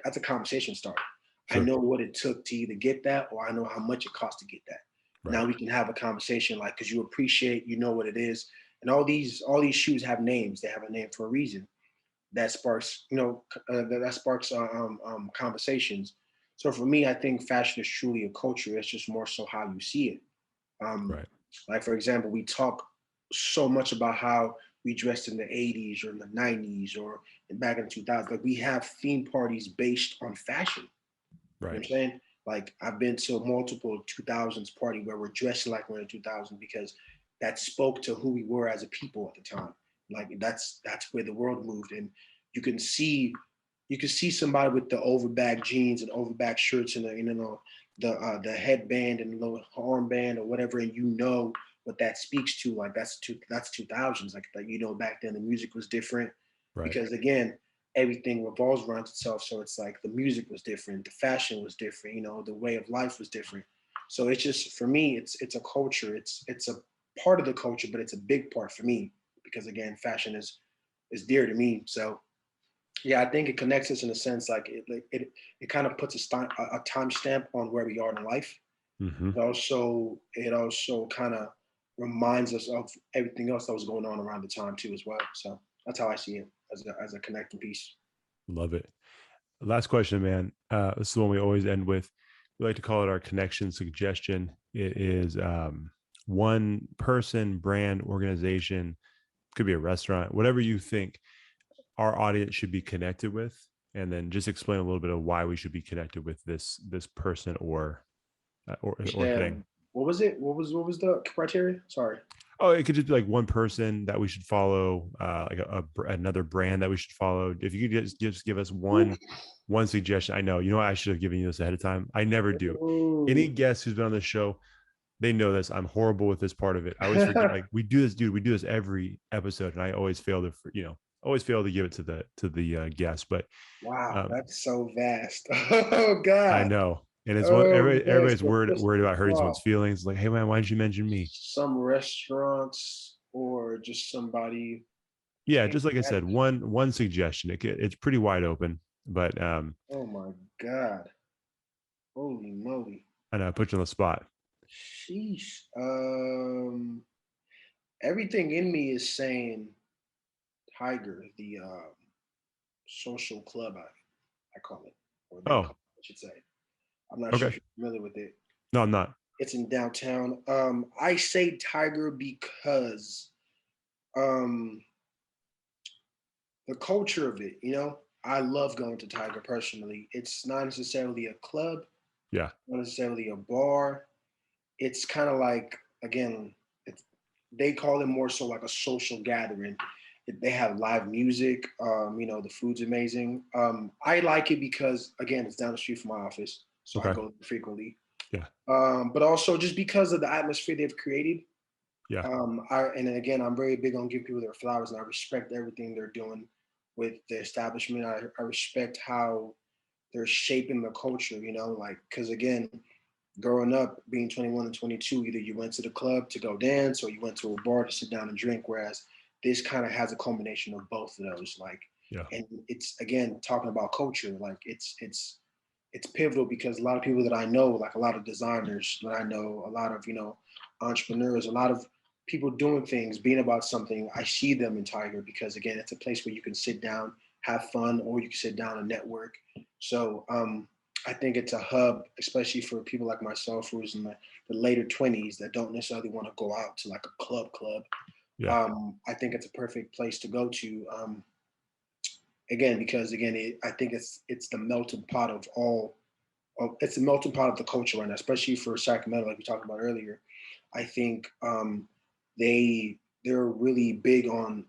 that's a conversation starter. Sure. I know what it took to either get that, or I know how much it cost to get that. Right. Now we can have a conversation like because you appreciate, what it is. And all these shoes have names. They have a name for a reason. That sparks, conversations. So for me, I think fashion is truly a culture. It's just more so how you see it. Right. Like for example, we talk so much about how we dressed in the 80s or in the 90s or back in the 2000s. Like we have theme parties based on fashion. Right. You know what I'm saying? Like I've been to multiple 2000s party where we're dressing like we're in 2000 because that spoke to who we were as a people at the time. Like that's where the world moved, and you can see somebody with the overback jeans and overback shirts and the headband and the little armband or whatever, and what that speaks to. Like that's 2000s. Like back then the music was different, right? Because again, everything revolves around itself. So it's like the music was different, the fashion was different, the way of life was different. So it's just for me, it's a culture. It's a part of the culture, but it's a big part for me because again, fashion is dear to me. So yeah, I think it connects us in a sense like it kind of puts a timestamp on where we are in life. Mm-hmm. It also kind of reminds us of everything else that was going on around the time too as well. So that's how I see it as a connecting piece. Love it. Last question, man. This is the one we always end with. We like to call it our connection suggestion. It is one person, brand, organization, could be a restaurant, whatever you think our audience should be connected with, and then just explain a little bit of why we should be connected with this person or thing. What was it? What was the criteria? Sorry. Oh, it could just be like one person that we should follow, like another brand that we should follow. If you could just give us one suggestion. I know, I should have given you this ahead of time. I never do. Ooh. Any guest who's been on this show, they know this. I'm horrible with this part of it. I always forget. Like we do this, dude. We do this every episode, and I always fail to, give it to the guest. But wow, that's so vast. Oh God, I know. And it's everybody's worried about hurting someone's feelings. Like, hey man, why did you mention me? Some restaurants or just somebody. Yeah, just like I said, one suggestion. It's pretty wide open, but oh my God, holy moly! I know, I put you on the spot. Sheesh. Everything in me is saying Tiger, the social club, I call it, or I should say. I'm not sure if you're familiar with it. No, I'm not. It's in downtown. I say Tiger because the culture of it, I love going to Tiger personally. It's not necessarily a club. Yeah. Not necessarily a bar. It's kind of like, again, they call it more so like a social gathering. They have live music. The food's amazing. I like it because, again, it's down the street from my office. So I go frequently. Yeah. But also just because of the atmosphere they've created. Yeah. And again, I'm very big on giving people their flowers, and I respect everything they're doing with the establishment. I respect how they're shaping the culture, because again, growing up, being 21 and 22, either you went to the club to go dance or you went to a bar to sit down and drink. Whereas this kind of has a combination of both of those. Like, and it's again talking about culture. Like it's pivotal because a lot of people that I know, like a lot of designers that I know, a lot of entrepreneurs, a lot of people doing things, being about something. I see them in Tiger because again, it's a place where you can sit down, have fun, or you can sit down and network. So I think it's a hub, especially for people like myself who's in the later 20s that don't necessarily want to go out to like a club. Yeah. I think it's a perfect place to go to. Again, because I think it's the melting pot of all. It's the melting pot of the culture right now, especially for Sacramento, like we talked about earlier. I think they're really big on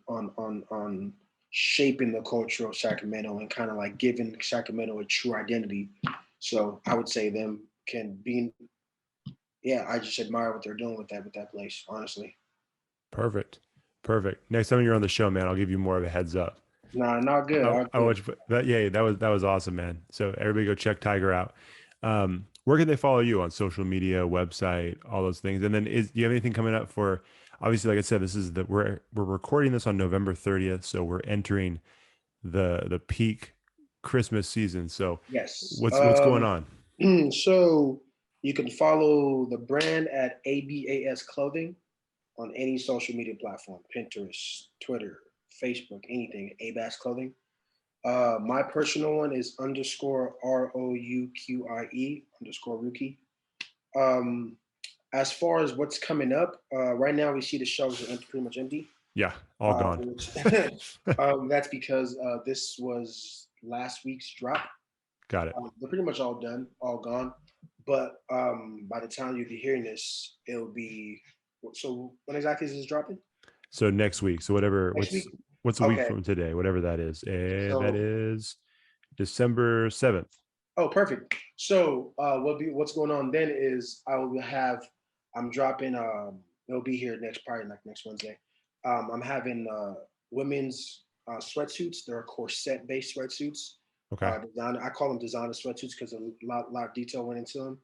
shaping the culture of Sacramento and kind of like giving Sacramento a true identity. So I would say them can be. Yeah, I just admire what they're doing with that place, honestly. Perfect. Next time you're on the show, man, I'll give you more of a heads up. Nah, not good. That was awesome, man. So everybody go check Tiger out. Where can they follow you on social media, website, all those things? And then do you have anything coming up for, obviously, like I said, this is we're recording this on November 30th. So we're entering the peak Christmas season. So yes, what's going on? So you can follow the brand at Abbas Clothing on any social media platform, Pinterest, Twitter, Facebook, anything, Abbas Clothing. My personal one is _ROUQIE_rookie. As far as what's coming up, right now we see the shelves are pretty much empty. Yeah, all gone. That's because this was last week's drop. Got it. They're pretty much all done, all gone. But by the time you'll be hearing this, it'll be. So when exactly is this dropping? So next week. So what's a week from today? Whatever that is. That is December 7th. Oh, perfect. So what's going on then is I'm dropping. It'll be here next Wednesday. I'm having women's sweatsuits. They're corset-based sweatsuits. Okay. I call them designer sweatsuits because a lot of detail went into them.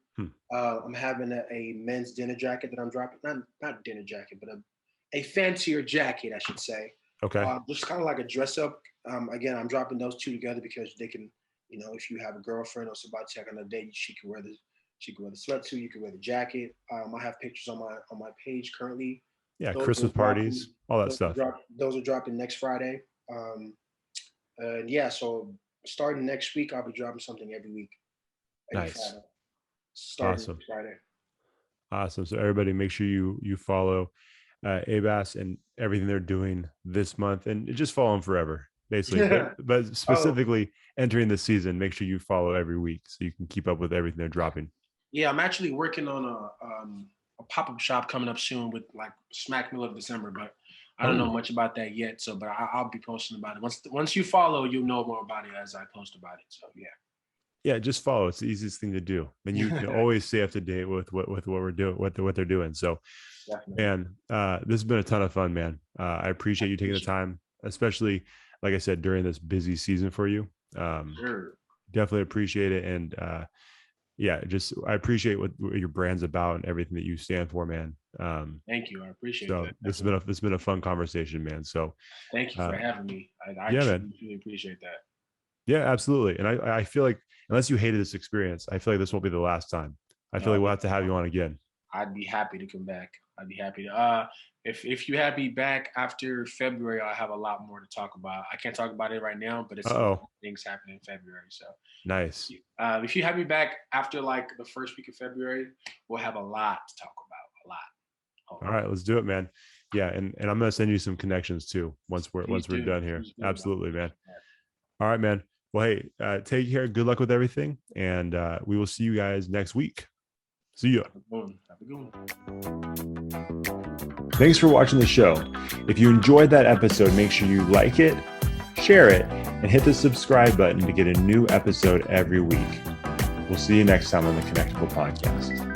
I'm having a men's dinner jacket that I'm dropping. Not dinner jacket, but a fancier jacket, I should say. Okay. Just kind of like a dress up. Again, I'm dropping those two together because they can, if you have a girlfriend or somebody to check on a date, she can wear the sweatsuit. You can wear the jacket. I have pictures on my page currently. Yeah, Christmas parties, all that stuff. Those are dropping next Friday. And yeah, so starting next week, I'll be dropping something every week. Nice. Friday. Starting awesome. Friday. Awesome. So everybody, make sure you follow Abbas and everything they're doing this month, and just follow them forever, basically. but specifically entering the season, make sure you follow every week so you can keep up with everything they're dropping. Yeah, I'm actually working on a pop-up shop coming up soon with like smack middle of December, but I don't know much about that yet. So, but I'll be posting about it. Once you follow, you'll know more about it as I post about it. So yeah. Yeah, just follow. It's the easiest thing to do, and you can always stay up to date with what we're doing, what they're doing. So, definitely. Man, this has been a ton of fun, man. I appreciate you taking the time, especially like I said during this busy season for you. Sure. Definitely appreciate it, and I appreciate what your brand's about and everything that you stand for, man. Thank you. I appreciate that. So this has been a fun conversation, man. So thank you for having me. I really appreciate that. Yeah, absolutely. And I feel like unless you hated this experience, I feel like this won't be the last time. I feel like we'll have to have you on again. I'd be happy to come back. I'd be happy to. If you have me back after February, I'll have a lot more to talk about. I can't talk about it right now, but it's things happening in February. So nice. If you have me back after like the first week of February, we'll have a lot to talk about. A lot. All right, let's do it, man. Yeah, and I'm gonna send you some connections too once we're done here. Absolutely, man. All right, man. Well, hey, take care. Good luck with everything, and we will see you guys next week. See ya. Have a good one. Thanks for watching the show. If you enjoyed that episode, make sure you like it, share it, and hit the subscribe button to get a new episode every week. We'll see you next time on the Connectable Podcast.